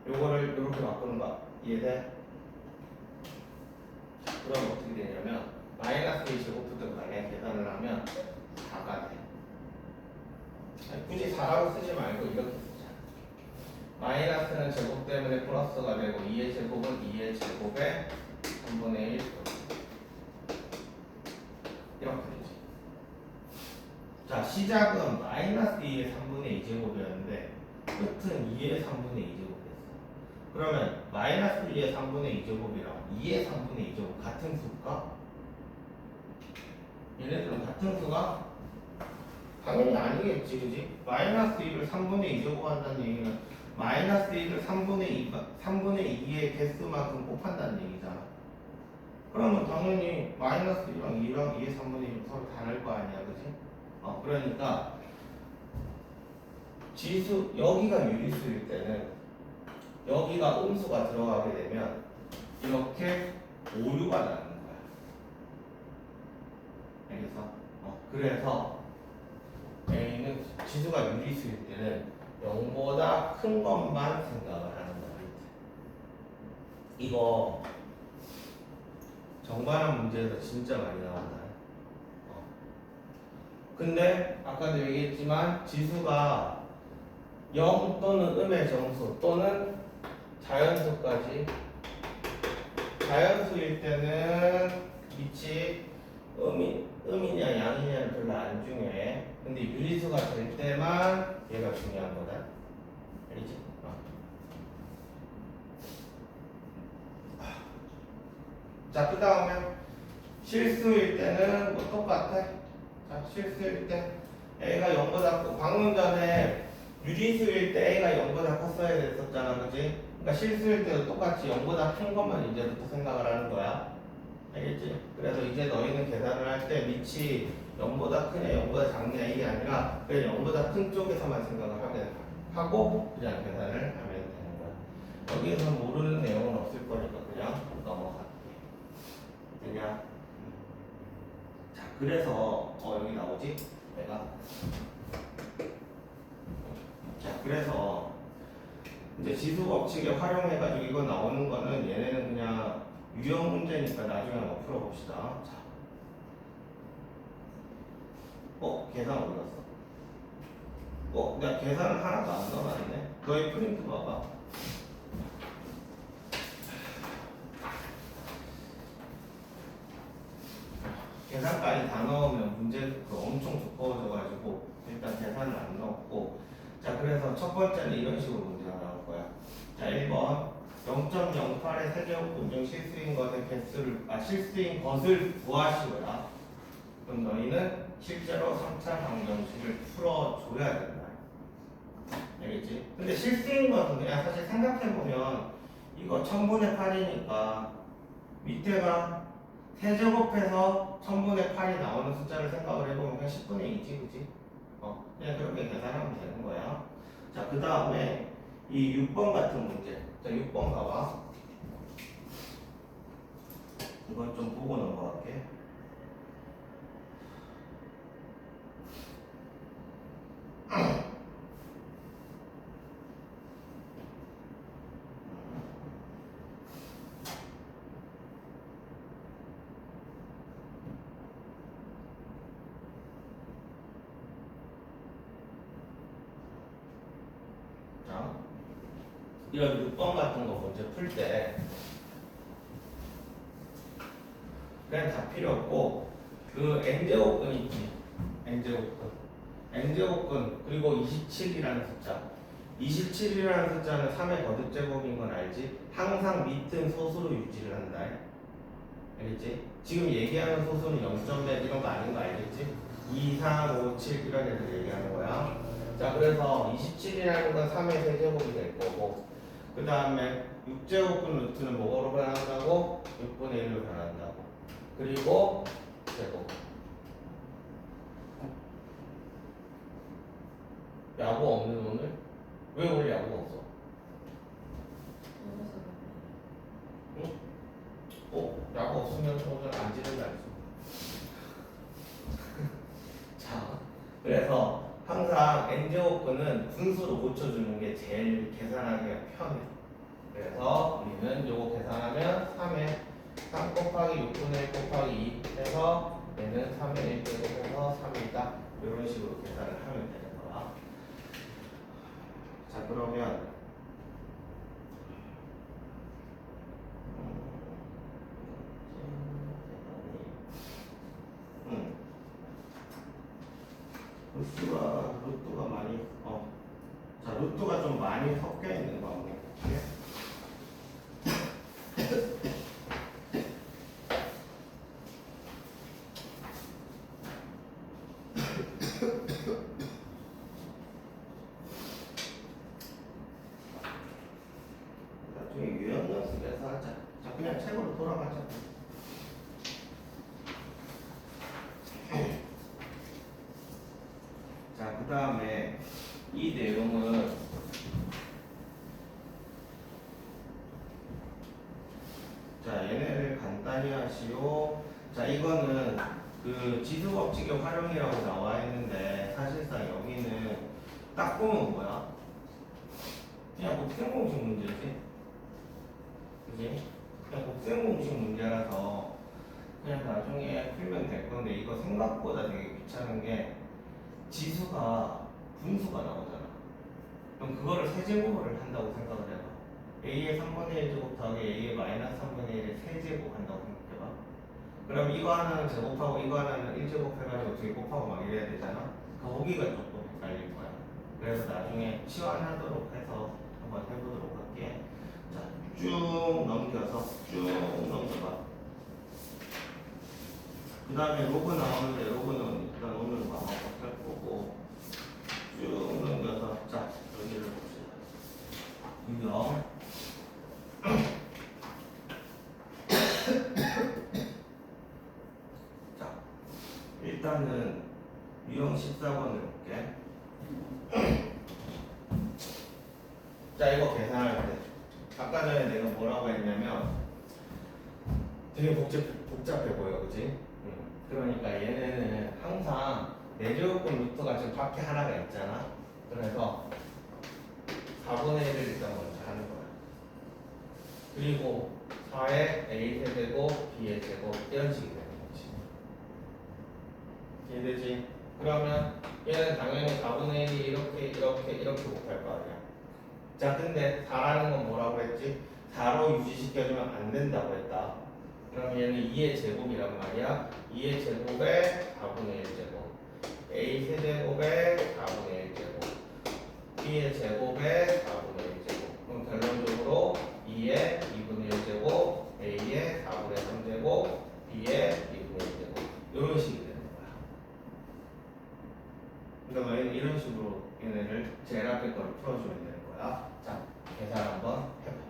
요거를 이렇게 바꾸는 거야. 이해돼? 그럼 어떻게 되냐면 마이너스 2 제곱부터 만약에 계산을 하면 4가 돼. 아니, 굳이 4라고 쓰지 말고 이렇게 쓰자. 마이너스는 제곱 때문에 플러스가 되고 2의 제곱은 2의 제곱에 3분의 1 이렇게 되지. 자, 시작은 마이너스 2의 3분의 2제곱이었는데 끝은 2의 3분의 2제곱이었어. 그러면 마이너스 2의 3분의 2제곱이랑 2의 3분의 2제곱 같은 수일까? 얘네들은 같은 수가? 당연히 아니겠지, 그지? 마이너스 1을 3분의 2제곱 한다는 얘기는 마이너스 1을 3분의 2의 개수만큼 곱한다는 얘기잖아. 그러면 당연히 마이너스 1이랑 2랑 2의 3분의 1은 서로 다를 거 아니야, 그지? 그러니까 지수, 여기가 유리수일 때는 여기가 음수가 들어가게 되면 이렇게 오류가 나는 거야. 알겠어? 그래서 A는 지수가 유리수일 때는 0보다 큰 것만 생각을 하는 거야. 이거 정반합 문제에서 진짜 많이 나온다. 근데 아까도 얘기했지만 지수가 0 또는 음의 정수 또는 자연수까지, 자연수일 때는 빛이 음이냐 양이냐는 별로 안 중요해. 근데 유리수가 될 때만 얘가 중요한 거다. 알겠지? 자, 그 다음에 실수일 때는 뭐 똑같아. 자, 실수일 때 A가 0보다 크고, 방금 전에 유리수일 때 A가 0보다 컸어야 됐었잖아, 그지? 그러니까 실수일 때도 똑같이 0보다 큰 것만 이제부터 생각을 하는 거야. 알겠지? 그래서 이제 너희는 계산을 할 때 밑이 0보다 크냐 0보다 작냐 이게 아니라 그냥 0보다 큰 쪽에서만 생각을 하고 그냥 계산을 하면 되는 거야. 여기에서 모르는 내용은 없을 거니까 그냥 넘어갈게. 그냥 자, 그래서 여기 나오지? 내가 자, 그래서 이제 지수 법칙에 활용해가지고 이거 나오는 거는 얘네는 그냥 유형 문제니까 나중에 한번 풀어봅시다. 자, 계산 어디 갔어? 내가 계산을 하나도 안 넣어놨네. 너희 프린트 봐봐. 계산까지 다 넣으면 문제 엄청 두꺼워져가지고 일단 계산을 안 넣었고, 자, 그래서 첫 번째는 이런 식으로 문제가 나올 거야. 자, 1번 0.08의 세제곱근 중 실수인 것을 구하시오라. 그럼 너희는 실제로 3차 방정식을 풀어줘야 된다. 알겠지? 근데 실수인 것은 그냥 사실 생각해보면 이거 1000분의 8이니까 밑에가 세제곱해서 1000분의 8이 나오는 숫자를 생각을 해보면 그냥 10분의 2지, 그지? 그냥 그렇게 계산하면 되는 거야. 자, 그 다음에 이 6번 같은 문제. 자, 6번 봐봐. 이건 좀 보고 넘어갈게. 이런 6번 같은 거 문제 풀 때 그냥 다 필요 없고 그 n제곱근 있지. n제곱근 그리고 27이라는 숫자 27이라는 숫자는 3의 거듭제곱인 건 알지? 항상 밑은 소수로 유지를 한다. 알겠지? 지금 얘기하는 소수는 0.몇 이런 거 아닌 거 알겠지? 2, 3, 5, 7 이런 애들 얘기하는 거야. 자, 그래서 27이라는 건 3의 세제곱이 될 거고 그 다음에 6제곱근 루트는 뭐로 변한다고? 6분의 1로 변한다고. 그리고 제곱. 야구 없는 오늘? 왜 오늘 야구가 없어? 응? 야구 없으면 오늘 안 지른다 했어. 자, 그래서 항상 n제곱근은 분수로 고쳐주는 게 제일 계산하기가 편해. 그래서 우리는 요거 계산하면 3에 3 곱하기 6분의 1 곱하기 2 해서 얘는 3의 1제곱해서 3이다. 이런 식으로 계산을 하면 되는 거야. 자, 그러면 루트가 많이 자, 루트가 좀 많이 섞여 있는 거 한번 볼게요. 나중에 유형 연습해서 하자. 자, 그냥 책으로 돌아가자. 자, 그 다음에 이 내용은 자, 얘네를 간단히 하시오. 자, 이거는 그 지수법칙의 활용이라고 나와 있는데 사실상 여기는 딱 보면 뭐야? 그냥 곱셈공식 문제지. 그지? 그냥 곱셈공식 문제라서 그냥 나중에 풀면 될 건데 이거 생각보다 되게 귀찮은 게 지수가 분수가 나오잖아. 그럼 그거를 세제곱을 한다고 생각을 해봐. a의 3분의 1 제곱 더하기 a의 마이너스 3분의 1의 세제곱 한다고 생각해봐. 그럼 이거 하나는 제곱하고 이거 하나는 1제곱 해가지고 어떻게 곱하고 막 이래야 되잖아. 거기가 조금 헷갈릴 거야. 그래서 나중에 치환하도록 해서 한번 해보도록 할게. 자, 쭉 넘겨서 쭉 넘겨봐. 그 다음에 로그 나오는데 로그는 일단 오늘 마음 할 거고 쭉 넘겨서 자, 여기를 봅시다. 유형 자, 일단은 유형 14번을 볼게. 자, 이거 계산할 때 아까 전에 내가 뭐라고 했냐면 되게 복잡해 보여, 그치? 그러니까 얘네는 항상 내제곱근 루트가 지금 밖에 하나가 있잖아. 그래서 4분의 1을 일단 먼저 하는 거야. 그리고 4의 a 세제곱 b의 제곱 이런 식이 되는 거지. 이해되지? 그러면 얘는 당연히 4분의 1이 이렇게 곱할 거 아니야. 자, 근데 4라는 건 뭐라고 했지? 4로 유지시켜주면 안 된다고 했다. 그럼 얘는 2의 제곱이란 말이야. 2의 제곱에 4분의 1 제곱. a 세제곱에 4분의 1 제곱. b의 제곱에 4분의 1 제곱. 그럼 결론적으로 2의 2분의 1 제곱, a의 4분의 3 제곱, b의 2분의 1 제곱. 이런 식이 되는 거야. 그러니까 얘는 이런 식으로 얘네를 제일 앞에 거를 풀어주면 되는 거야. 자, 계산 한번 해봐.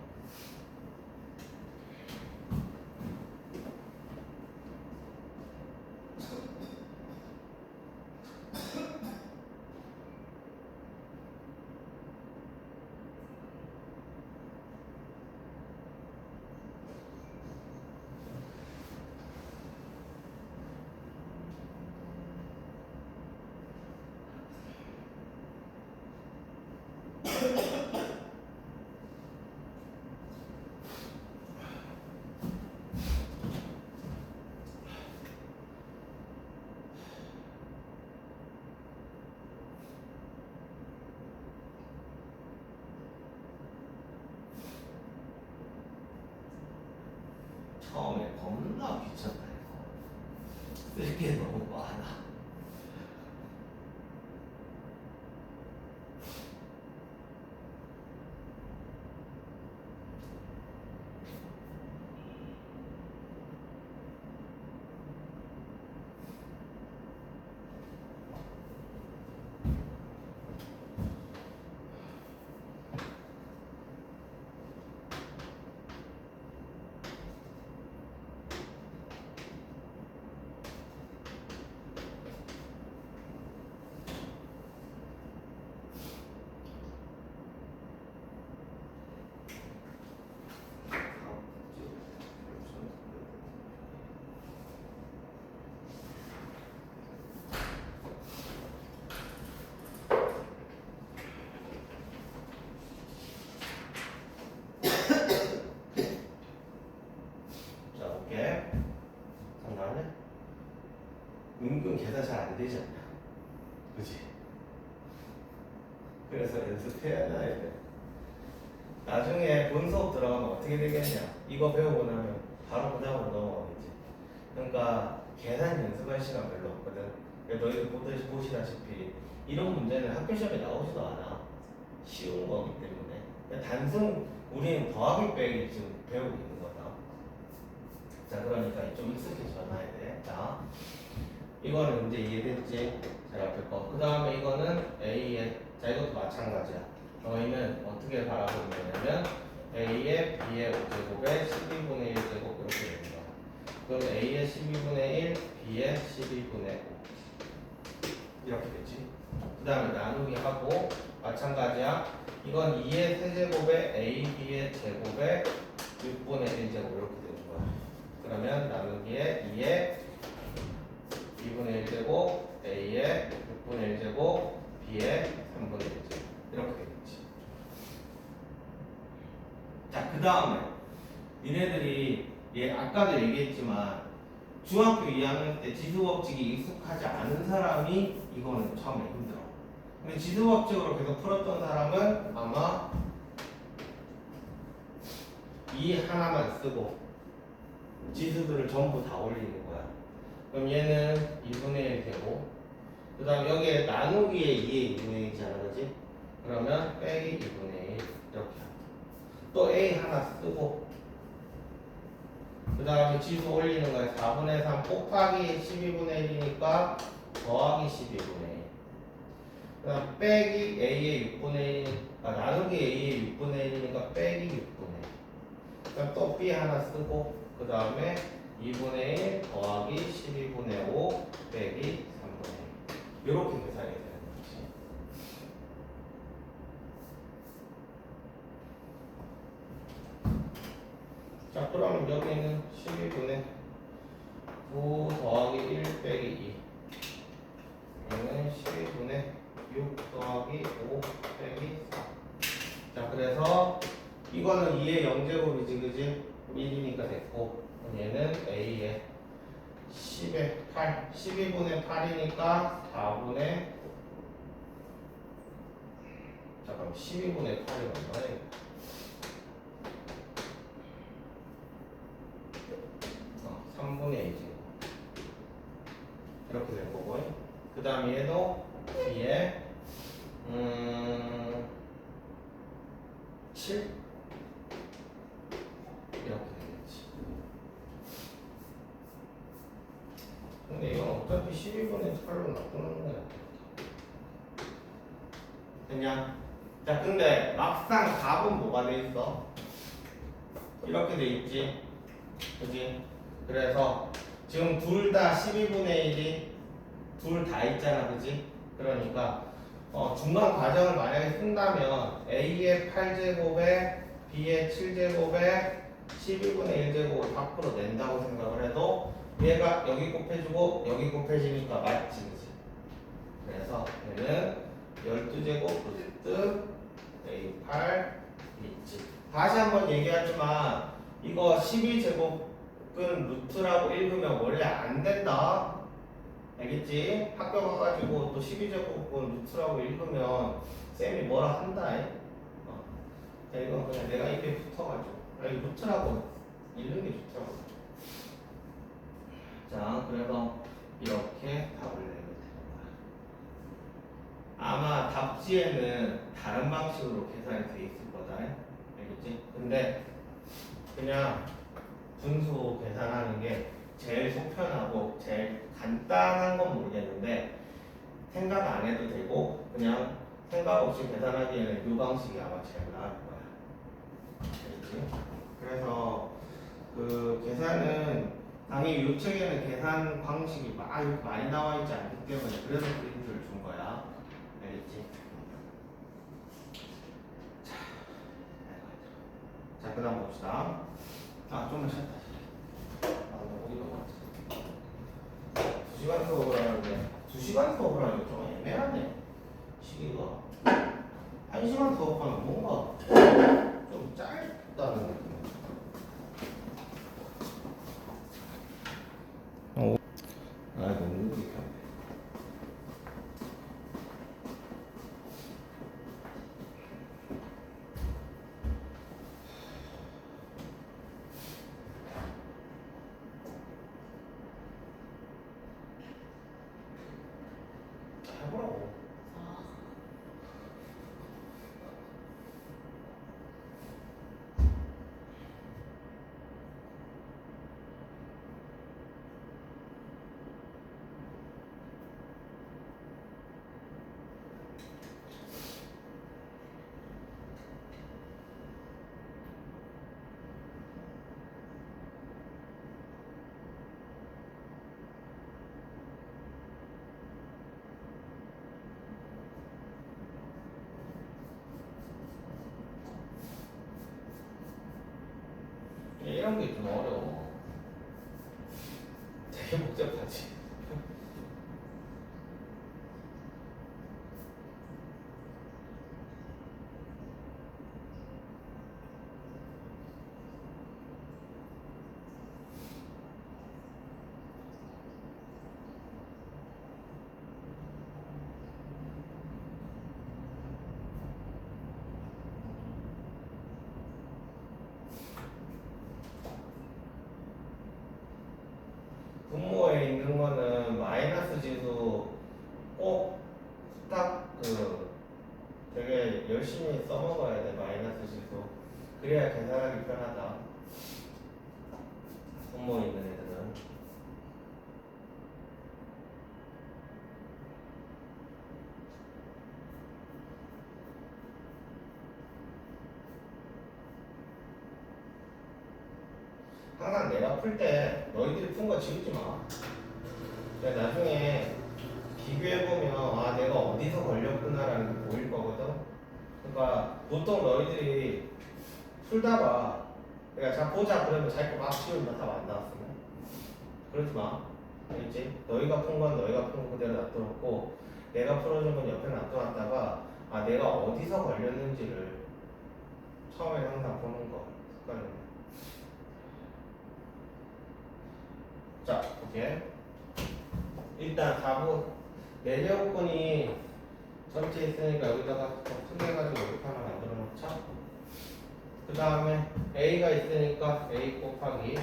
처음에 겁나 귀찮다 이거. 쓸 게 너무 많아. 자, 볼게. 상관해? 은근 계산 잘 안 되지 않냐? 그지? 그래서 연습해야 돼. 나중에 본 수업 들어가면 어떻게 되겠냐? 이거 배우고 나면 바로 그 다음으로 넘어가겠지. 그러니까 계산 연습할 시간 별로 없거든. 너희들 보시다시피 이런 문제는 학교 시험에 나오지도 않아. 쉬운 거기 때문에. 그냥 단순 우리는 더하기 빼기 지금 배우고 있는 거다. 자, 그러니까 좀 익숙해져 놔야 돼. 자, 이거는 이제 이해됐지? 자, 앞에 거. 그 다음에 이거는 A의, 자, 이것도 마찬가지야. 너희는 어떻게 바라보면 되냐면 A의 B의 5제곱에 12분의 1제곱 이렇게 되는 거야. 그럼 A의 12분의 1, B의 12분의 5 이렇게 되지. 그 다음에 나누기 하고 마찬가지야. 이건 2의 세제곱에 A, B의 제곱에 6분의 1제곱 이렇게 되는 거야. 그러면 나누기에 2의 2분의 1제곱, A의 6분의 1제곱, B의 3분의 1제곱 이렇게 되겠지. 자, 그 다음에 니네들이 아까도 얘기했지만 중학교 2학년 때 지수법칙이 익숙하지 않은 사람이 이거는 처음에 힘들어. 근데 지수법칙으로 계속 풀었던 사람은 아마 이 하나만 쓰고 지수들을 전부 다 올리는 거야. 그럼 얘는 2분의 1 되고, 그 다음 여기에 나누기에 2의 2분의 1이잖아, 그지? 그러면 빼기 2분의 1 이렇게 하고, 또 A 하나 쓰고, 그 다음에 지수 올리는 거야. 4분의 3 곱하기 12분의 1이니까 더하기 12분의 1. 그 다음 빼기 A의 6분의 1, 나누기 A의 6분의 1이니까 빼기 6분의 1. 그 다음 또 B 하나 쓰고, 그 다음에 2분의 1 더하기 12분의 5 빼기 3분의 1 이렇게 계산이 되는 거지. 자, 그러면 여기는 12분의 9 더하기 1 빼기 2 여기는 12분의 6 더하기 5 빼기 4. 자, 그래서 이거는 2의 0제곱이지, 그지? 1이니까 됐고, 얘는 A의 10의 8, 12분의 8이니까 4분의, 잠깐만, 12분의 8이 얼마예요? 3분의 2지. 이렇게 될 거고, 그 다음 얘도 B에 7 이렇게 되겠지. 근데 이건 어차피 12분의 8로 나누는 거야. 그냥. 자, 근데 막상 답은 뭐가 돼 있어? 이렇게 돼 있지. 그지? 그래서 지금 둘 다 12분의 1이 둘 다 있잖아. 그지? 그러니까 중간 과정을 만약에 쓴다면 A의 8제곱에 B의 7제곱에 12분의 1제곱을 밖으로 낸다고 생각을 해도 얘가 여기 곱해주고 여기 곱해지니까 맞지. 그지? 그래서 얘는 12제곱 루트 A8 있지. 다시 한번 얘기하지만 이거 12제곱은 루트라고 읽으면 원래 안 된다. 알겠지? 학교 가가지고 또 12제곱은 루트라고 읽으면 쌤이 뭐라 한다. 자, 이건 그냥 내가 입에 붙어가지고 루트라고 읽는 게 좋더라고. 답지에는 다른 방식으로 계산이 돼 있을 거다. 알겠지? 근데 그냥 분수 계산하는 게 제일 속편하고 제일 간단한 건 모르겠는데 생각 안 해도 되고 그냥 생각 없이 계산하기에는 이 방식이 아마 제일 나을 거야. 알겠지? 그래서 그 계산은 당연히 이 책에는 계산 방식이 막 이렇게 많이 나와 있지 않기 때문에 그래서 프린트를 준 거야. 알겠지? 자, 그 다음 봅시다. 아, 좀만 쉬었다. 아, 너 어디가 왔지? 2시간 수업을 하는데 2시간 수업을 하니까 좀 애매하네. 시기가 1시간 수업하면 뭔가 좀 짧다는 느낌. 아, 너무 느끼하네. 해보라고. 이런 게 좀 어려워. 되게 복잡하지. 분모에 있는 거는 마이너스 지수 꼭 딱 되게 열심히 써먹어야 돼. 마이너스 지수. 그래야 계산하기 편하다. 분모에 있는 애들은. 항상 내가 풀 때 너희들이 푼 거 지우지 마. 내가 나중에 비교해보면 아 내가 어디서 걸렸구나라는 게 보일 거거든. 그러니까 보통 너희들이 풀다가 내가 자 보자 그러면 자기 거막 지우면 답 안 나왔으면 그러지 마. 알겠지? 너희가 푼 건 너희가 푼 거 그대로 놔둬놓고 내가 풀어준 건 옆에 놔둬놨다가 아 내가 어디서 걸렸는지를 처음에 항상 보는 거 습관이야. 자, 오케이. 일단 4부 내제곱근이 전체 있으니까 여기다가 크게 해가지고 여기 하나 만들어 놓자. 그 다음에 A가 있으니까 A 곱하기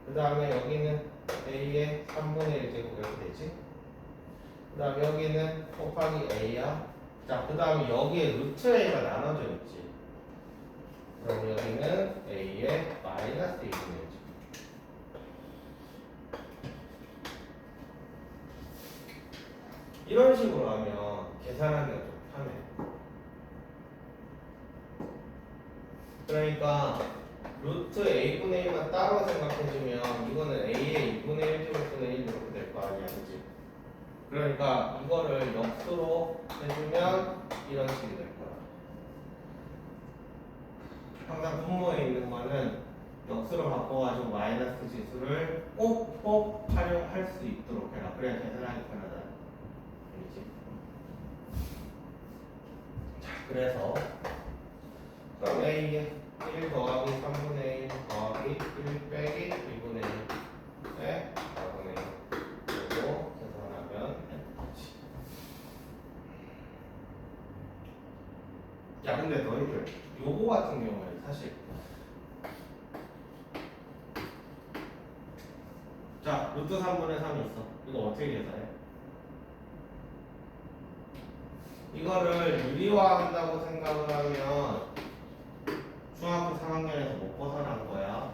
그 다음에 여기는 A의 3분의 1 제곱 이렇게 되지. 그 다음에 여기는 곱하기 A야. 자, 그 다음에 여기에 루트 A가 나눠져 있지. 그럼 여기는 A의 마이너스 2분의 1. 이런 식으로 하면 계산하기가 좀 편해. 그러니까 루트 A분의 1만 따로 생각해주면 이거는 A의 2분의 1 제곱분의 1 이렇게 될 거 아니야, 그치? 그러니까 이거를 역수로 해주면 이런 식이 될 거야. 항상 분모에 있는 거는 역수로 바꿔가지고 마이너스 지수를 꼭꼭 활용할 수 있도록 해라. 그래야 계산하기 편하다. 알겠지? 자, 그래서 그럼 A에 1 더하기 3분의 1 더하기 1 빼기 2분의 1에 4분의 1 그리고 계산하면 N까지. 야 근데 너희들 요거 같은 경우에 사실 자 루트 3분의 3이 있어. 이거 어떻게 계산해? 이거를 유리화한다고 생각을 하면 중학교 3학년에서 못 벗어난 거야.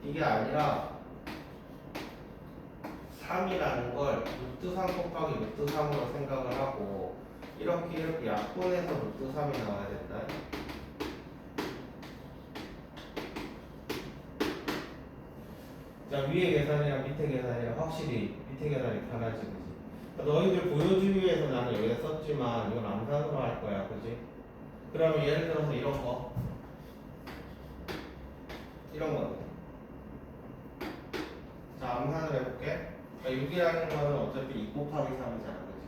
이게 아니라 3이라는 걸 루트 3 곱하기 루트 3으로 생각을 하고 이렇게 약분해서 루트 3이 나와야 된다. 자, 위에 계산이랑 밑에 계산이랑 확실히 밑에 계산이 편하지, 그지? 너희들 보여주기 위해서 나는 여기다 썼지만 이건 암산으로 할 거야, 그지? 그러면 예를 들어서 이런 거. 자, 암산을 해볼게. 그러니까 6이라는 거는 어차피 2 곱하기 3이잖아, 그지?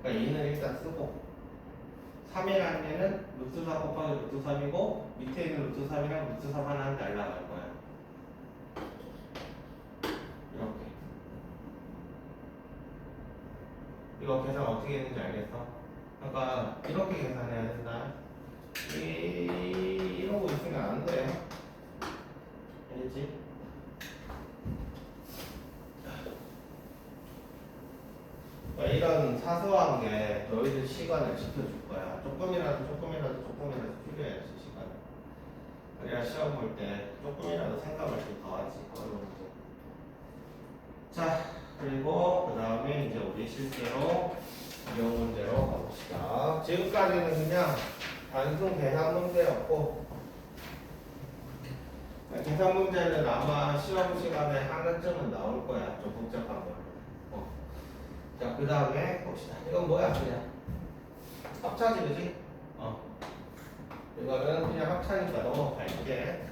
그러니까 2는 일단 쓰고 3이라는 얘는 루트 4 곱하기 루트 3이고 밑에 있는 루트 3이랑 루트 3 하나는 날라갈 거야. 이렇게. 이거 계산 어떻게 했는지 알겠어? 그러니까 이렇게 계산해야 된다. 이러고 있으면 안 돼. 알겠지? 그러니까 이런 사소한 게 너희들 시간을 지켜줄 거야. 조금이라도 줄여야지, 시간을. 그래야 시험 볼 때 조금이라도 생각을 좀 더 하지. 어려운 문제. 자, 그리고 그 다음에 이제 우리 실제로 이용 문제로 가봅시다. 지금까지는 그냥 단순 계산 문제였고, 계산 문제는 아마 시험 시간에 하나쯤은 나올 거야. 좀 복잡한 걸로. 자, 그 다음에 봅시다. 이건 뭐야, 그냥? 합차지, 그지? 이거는 그냥 합차니까 넘어갈게.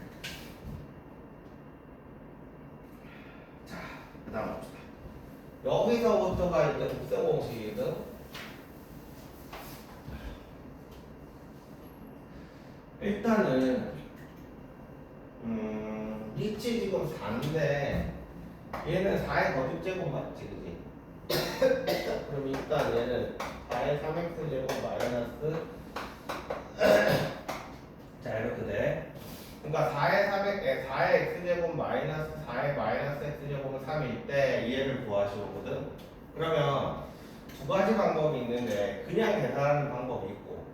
자, 그 다음 봅시다. 여기서부터가 이제 곱셈 공식이거든. 일단은 이치 지금 4인데 얘는 4의 거듭제곱 맞지, 그지? 그럼 일단 얘는 4의 3x 제곱 마이너스 자, 이렇게 돼. 그러니까 4의 x제곱 마이너스 4의 마이너스 x제곱은 3일 때 얘를 구하시거든. 그러면 두 가지 방법이 있는데 그냥 계산하는 방법이 있고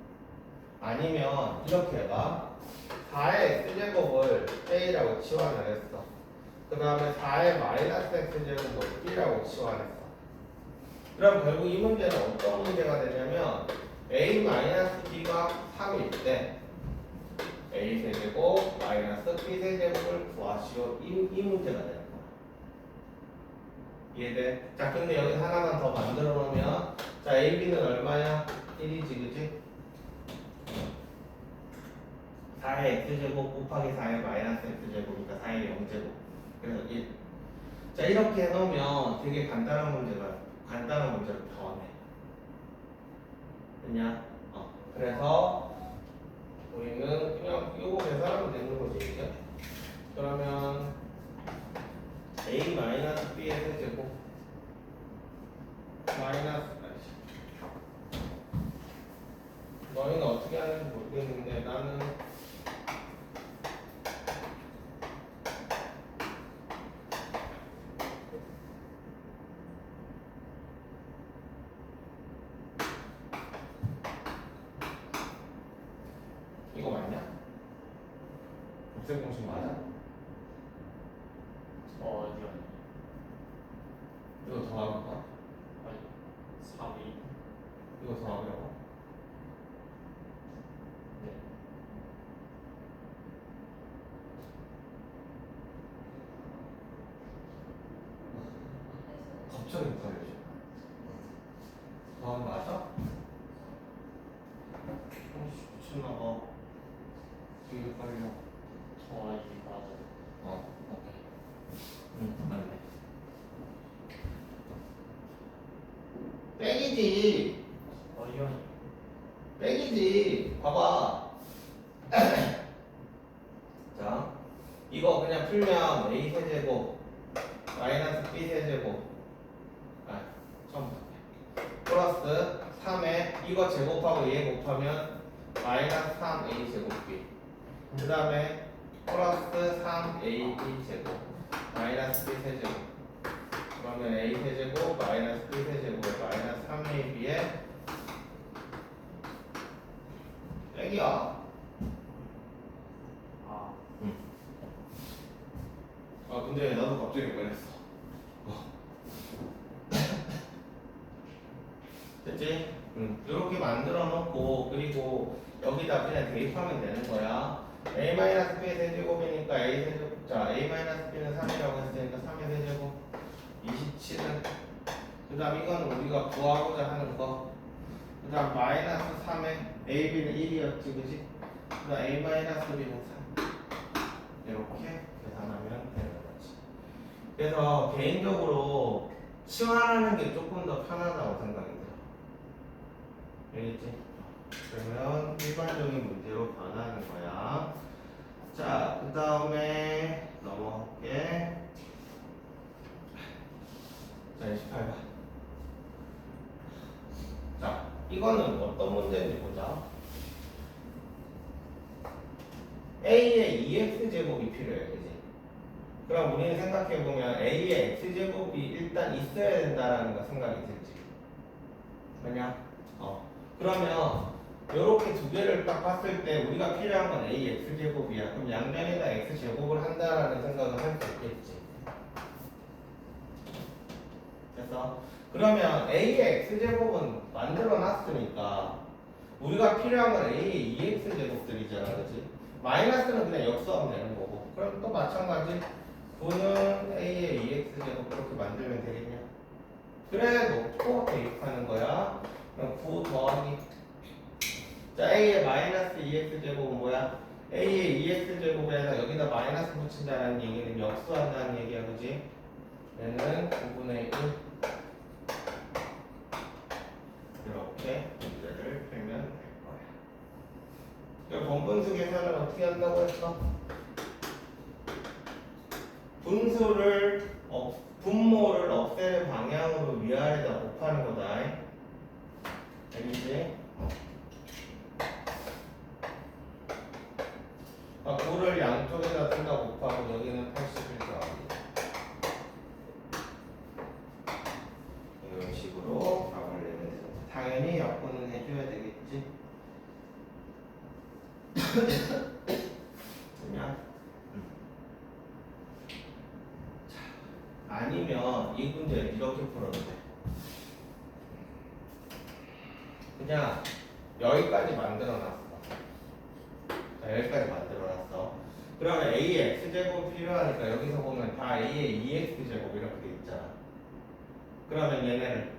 아니면 이렇게 해봐. 4의 x제곱을 a라고 치환을 했어. 그 다음에 4의 마이너스 x제곱을 b라고 치환했어. 그럼 결국 이 문제는 어떤 문제가 되냐면 a-b가 3일 때 a 세제곱 마이너스 b 세제곱을 구하시오. 이 문제가 되는 거야. 이해돼? 자, 근데 여기 하나만 더 만들어 놓으면 자, ab는 얼마야? 1이지, 그지? 4의 x제곱 곱하기 4의 마이너스 x제곱이니까 4의 0제곱. 그래서 1. 자, 이렇게 해놓으면 되게 간단한 문제를 더 내. 됐냐? 그래서 우리는 그냥 이거 계산하면 되는 거지, 이제. 그러면 a 마이너스 b의 세제곱 마이너스 너희는 어떻게 하는지 모르겠는데 나는 이거 맞냐? 곱셈 공식 맞아? 아니요. 이거 더하기가? 아니, 3이. 이거 더하기라고? 네. 갑자기 헷갈려져. 더하기 맞아? 미쳤나봐. 되게 헷갈려. 더하기 맞아요. 오케이. 맞네. 백이지. 아니요. 백이지. 봐봐. 자, 이거 그냥 풀면 a 세제곱 마이너스 b 세제곱 처음부터 플러스 3에 이거 제곱하고 얘 곱하면 마이너스 3a 제곱 b 그 다음에 플러스 3ab 제곱 마이너스 b 세제곱 그러면 a 세제곱 마이너스 b 세제곱에 마이너스 3ab에 핵이야. 아, 아 근데 나도 갑자기 그랬어. 됐지? 이렇게 만들어 놓고 그리고 여기다 그냥 대입하면 되는 거야. a-b의 세제곱이니까 a 세제곱. 자, a-b는 3이라고 했으니까 3의 세제곱 27은 그 다음 이건 우리가 구하고자 하는 거. 그 다음 마이너스 3에 a, b는 1이었지 그지? 그 다음 a-b는 3 이렇게 계산하면 되는 거지. 그래서 개인적으로 치환하는 게 조금 더 편하다고 생각이 들어. 알겠지? 그러면 일반적인 문제로 변하는 거야. 자, 그 다음에 넘어갈게. 자, 28번. 자, 이거는 어떤 문제인지 보자. A의 2x제곱이 필요해, 그지? 그럼 우리는 생각해보면 A의 x제곱이 일단 있어야 된다라는 거 생각이 들지. 왜냐? 그러면 요렇게 두 개를 딱 봤을 때 우리가 필요한 건 A x제곱이야. 그럼 양면에다 x제곱을 한다라는 생각을 할 수 있겠지. 그래서 그러면 A의 x제곱은 만들어 놨으니까 우리가 필요한 건 A의 2x제곱들이잖아, 그렇지? 마이너스는 그냥 역수하면 되는 거고. 그럼 또 마찬가지 9는 A의 2x제곱 그렇게 만들면 되겠냐? 그래 놓고 대입하는 거야. 그럼 9 더하기 자, A의 마이너스 2x제곱은 뭐야? A의 2x제곱에서 여기다 마이너스 붙인다는 얘기는 역수한다는 얘기야, 그지? 얘는 9분의 1 이렇게 문제를 풀면 될 거야. 이 번분수 계산을 어떻게 한다고 했어? 분모를 없애는 방향으로 위아래다 곱하는 거다. 알겠지? 9를 양쪽에다 둘다 곱하고 여기는 81 더하기 이런 식으로 답을 내면 되는 거야. 당연히 약분은 해줘야 되겠지. 그냥 아니면 이 문제를 이렇게 풀어도 돼. 그냥 여기까지 만들어놨어. 자, 여기까지 만들어놨어. 그러면 A의 x제곱 필요하니까 여기서 보면 다 A의 2x제곱 이렇게 돼 있잖아. 그러면 얘는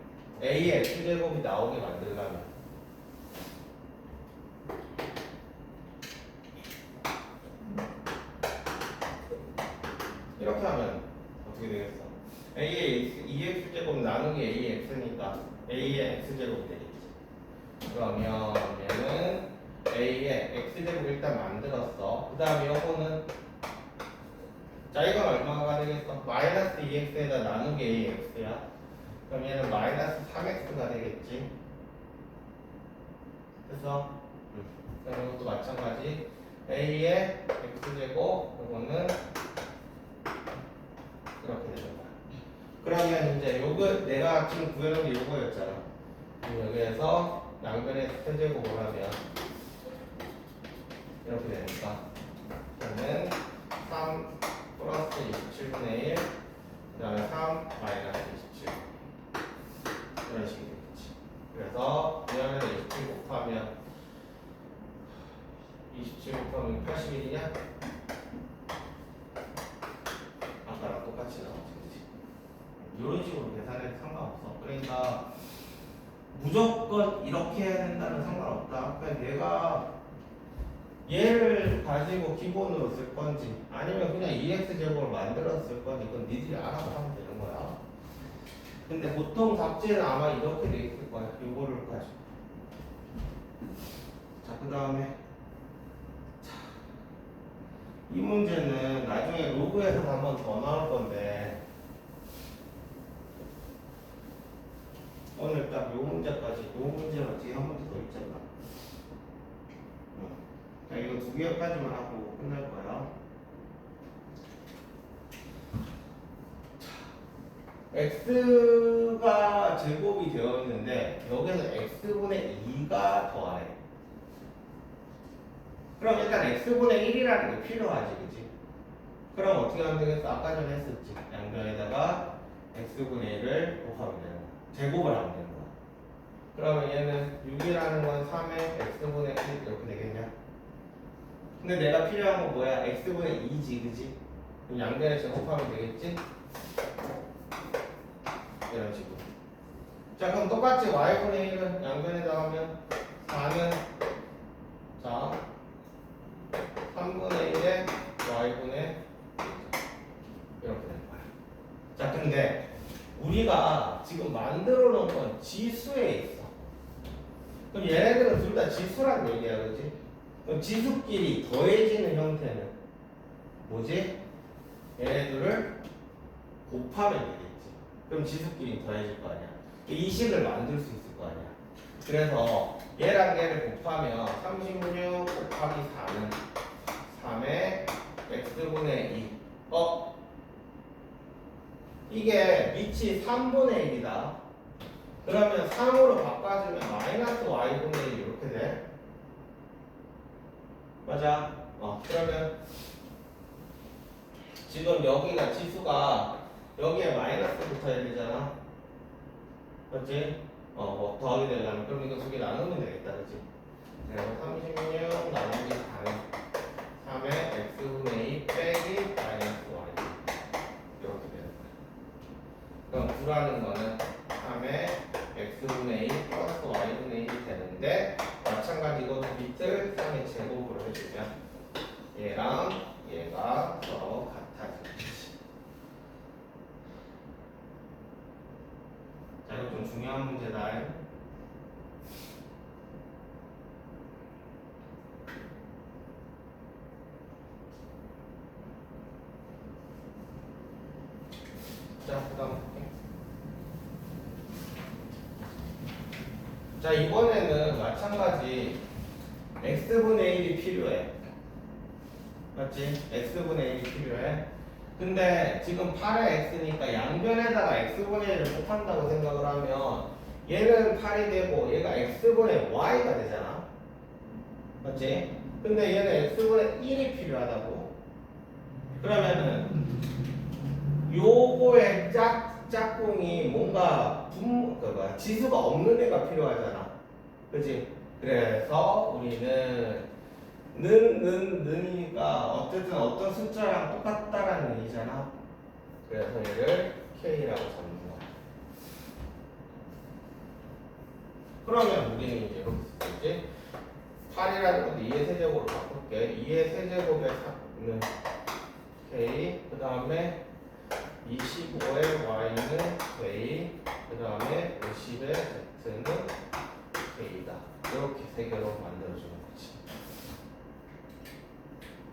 A의 x제곱이 나오게 만들려면 이렇게 하면 어떻게 되겠어? A의 2x제곱 나누기 A의 x니까 A의 x제곱이 되겠지. 그러면 얘는 A의 x제곱 일단 만들었어. 그 다음에 요거는 자 이건 얼마가 되겠어? 마이너스 2x에다 나누기 ax야. 그럼 얘는 마이너스 3x가 되겠지. 그래서 그럼 이것도 마찬가지. A의 x제곱 요거는 이렇게 되는 거야. 그러면 이제 요거 내가 지금 구해놓은 게 요거였잖아. 그럼 여기에서 양변에 세제곱을 하면 이렇게 되니까 그러면 3 플러스 27분의 1 그 다음에 3 마이너스 27 이런 식이 되겠지. 그래서 위아래로 27 곱하면 27 곱하면 81이냐? 아까랑 똑같이 나오지. 이런 식으로 계산해도 상관없어. 그러니까 무조건 이렇게 해야 된다는 상관없다. 그냥 내가 얘를 가지고 기본으로 쓸 건지 아니면 그냥 2x제곱을 만들어서 쓸 건지 그건 니들이 알아서 하면 되는 거야. 근데 보통 답지는 아마 이렇게 돼 있을 거야. 요거를 가지고. 자, 그 다음에 이 문제는 나중에 로그에서 한 번 더 나올 건데 오늘 딱 요 문제까지 요 문제가 뒤에 한 문제 더 있잖아. 자, 이거 두 개까지만 하고 끝날 거야. x가 제곱이 되어 있는데 여기서 x분의 2가 더하네. 그럼 일단 x분의 1이라는 게 필요하지, 그치? 그럼 어떻게 하면 되겠어? 아까 전에 했었지. 양변에다가 x분의 1을 곱하면 되는 거야. 제곱을 하면 되는 거야. 그러면 얘는 6이라는 건 3의 x분의 1 이렇게 되겠냐? 근데 내가 필요한 건 뭐야? x분의 2지, 그치? 그럼 양변에 제곱하면 되겠지? 이런 식으로. 자, 그럼 똑같이 y분의 1은 양변에다 하면 4는 자 3분의 1에 y분의 1 이렇게 되는 거야. 자, 근데 우리가 지금 만들어 놓은 건 지수에 있어. 그럼 얘네들은 둘 다 지수란 얘기야, 그렇지? 그럼 지수끼리 더해지는 형태는 뭐지? 얘네들을 곱하면 되겠지. 그럼 지수끼리 더해질 거 아니야. 이 식을 만들 수 있을 거 아니야. 그래서 얘랑 얘를 곱하면 36 곱하기 4는 3의 x분의 2. 이게 밑이 3분의 1이다. 그러면 3으로 바꿔주면 마이너스 y분의 1 이렇게 돼. 맞아. 그러면 지금 여기가 지수가 여기에 마이너스 붙어야 되잖아. 맞지? 뭐 더하게 되려면 그럼 이거 두 개 나누면 되겠다, 그치? 그래서 36 나누기 4는 3의 x분의 2 빼기 마이너스 y 이렇게 되는 거야. 그럼 9라는 거는 3의 x분의 2 플러스 y분의 1이 되는데 마찬가지 이것도 밑을 3의 제곱으로 해주면 얘랑 얘가 서로 같아지는 거지. 자, 이거 좀 중요한 문제다. 자, 그 다음 볼게. 자, 이번에는 마찬가지 x분의 1이 필요해. 맞지? x분의 1이 필요해. 근데 지금 8의 x니까 양변에다가 x분의 1을 곱한다고 생각을 하면 얘는 8이 되고 얘가 x분의 y가 되잖아. 맞지? 근데 얘는 x분의 1이 필요하다고. 그러면은 요거의 짝꿍이 뭔가 지수가 없는 애가 필요하잖아. 그치? 그래서 우리는 는이니까 어쨌든 어떤 숫자랑 똑같다라는 얘기잖아. 그래서 얘를 K라고 잡는 거야. 그러면 우리는 이제 이렇게 쓰겠지? 8이라는 건데 2의 세제곱으로 바꿀게. 2의 세제곱에 4는 K, 그 다음에 25의 Y는 K, 그 다음에 50의 Z는 K다. 이렇게 세 개로 만들어주는 거지.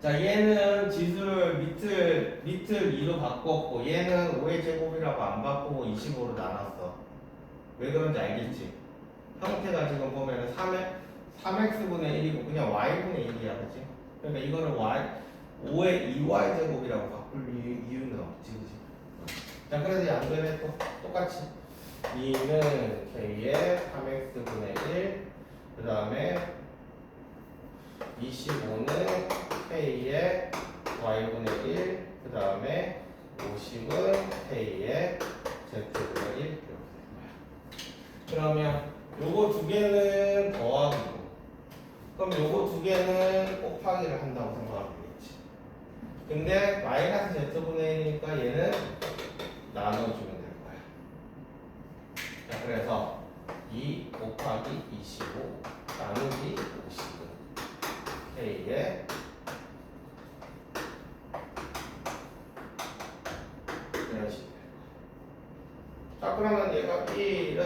자, 얘는 지수를 밑을 2로 바꿨고 얘는 5의 제곱이라고 안 바꾸고 25로 나눴어. 왜 그런지 알겠지? 형태가 지금 보면 3x분의 1이고 그냥 y분의 1이야, 그치? 그러니까 이거를 5의 2y 제곱이라고 바꿀 이유는 없지, 그치? 자, 그래서 양변에 또 똑같이 2는 k의 3x분의 1, 그 다음에 25는 k의 y분의 1, 그 다음에 50은 k의 z분의 1 이렇게 된 거야. 그러면 요거 두 개는 더하기고, 그럼 요거 두 개는 곱하기를 한다고 생각하면 되겠지. 근데 마이너스 z분의 1이니까 얘는 나눠주면 될 거야. 자, 그래서 2 곱하기 25 나누기 50은 K의 이런 식으로. 자, 그러면 얘가 1은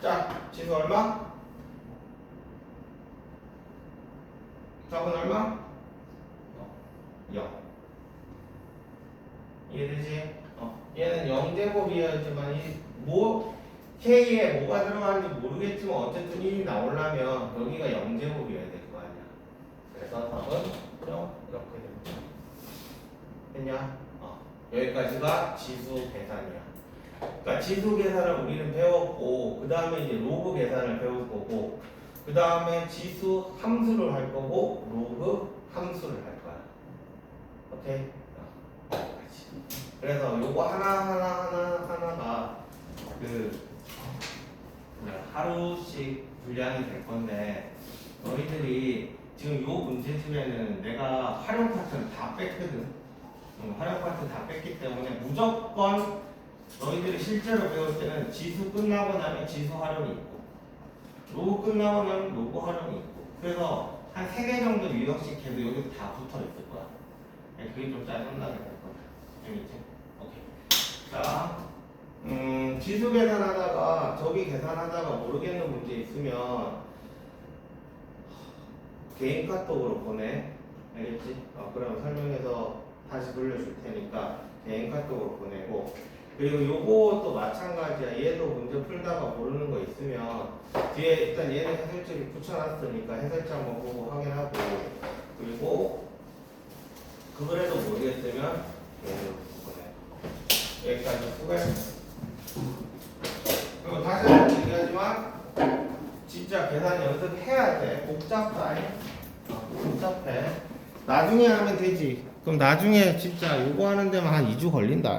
자, 지수 얼마? 답은 얼마? 0. 이해되지? 얘는 0제곱이었지만 K에 뭐가 들어가는지 모르겠지만 어쨌든 1이 나오려면 여기가 0제곱이어야 될 거 아니야. 그래서 답은 0 이렇게 됩니다. 됐냐? 여기까지가 지수 계산이야. 그러니까 지수 계산을 우리는 배웠고 그 다음에 이제 로그 계산을 배울 거고 그 다음에 지수 함수를 할 거고 로그 함수를 할 거야. 오케이? 그래서 요거 하나가 그 하루씩 분량이 될 건데 너희들이 지금 요 문제집에는 내가 활용 파트를 다 뺐거든. 활용 파트 다 뺐기 때문에 무조건 너희들이 실제로 배울 때는 지수 끝나고 나면 지수 활용이 있고 로그 끝나고 나면 로그 활용이 있고 그래서 한 3개 정도 유형씩 해도 여기 다 붙어 있을 거야. 그게 좀 짜증나게 될 거야. 재밌지? 오케이. 자, 지수 계산하다가 저기 계산하다가 모르겠는 문제 있으면 개인 카톡으로 보내. 알겠지? 그러면 설명해서 다시 돌려줄 테니까 개인 카톡으로 보내고 그리고 요것도 마찬가지야. 얘도 문제 풀다가 모르는 거 있으면 뒤에 일단 얘는 해설책이 붙여놨으니까 해설책 한번 보고 확인하고 그리고 그거라도 모르겠으면 얘를 보내. 여기까지 수고했어. 그리고 다시 한번 얘기하지만 진짜 계산 연습해야 돼. 복잡해. 복잡해. 나중에 하면 되지. 그럼 나중에 진짜 요거 하는 데만 한 2주 걸린다.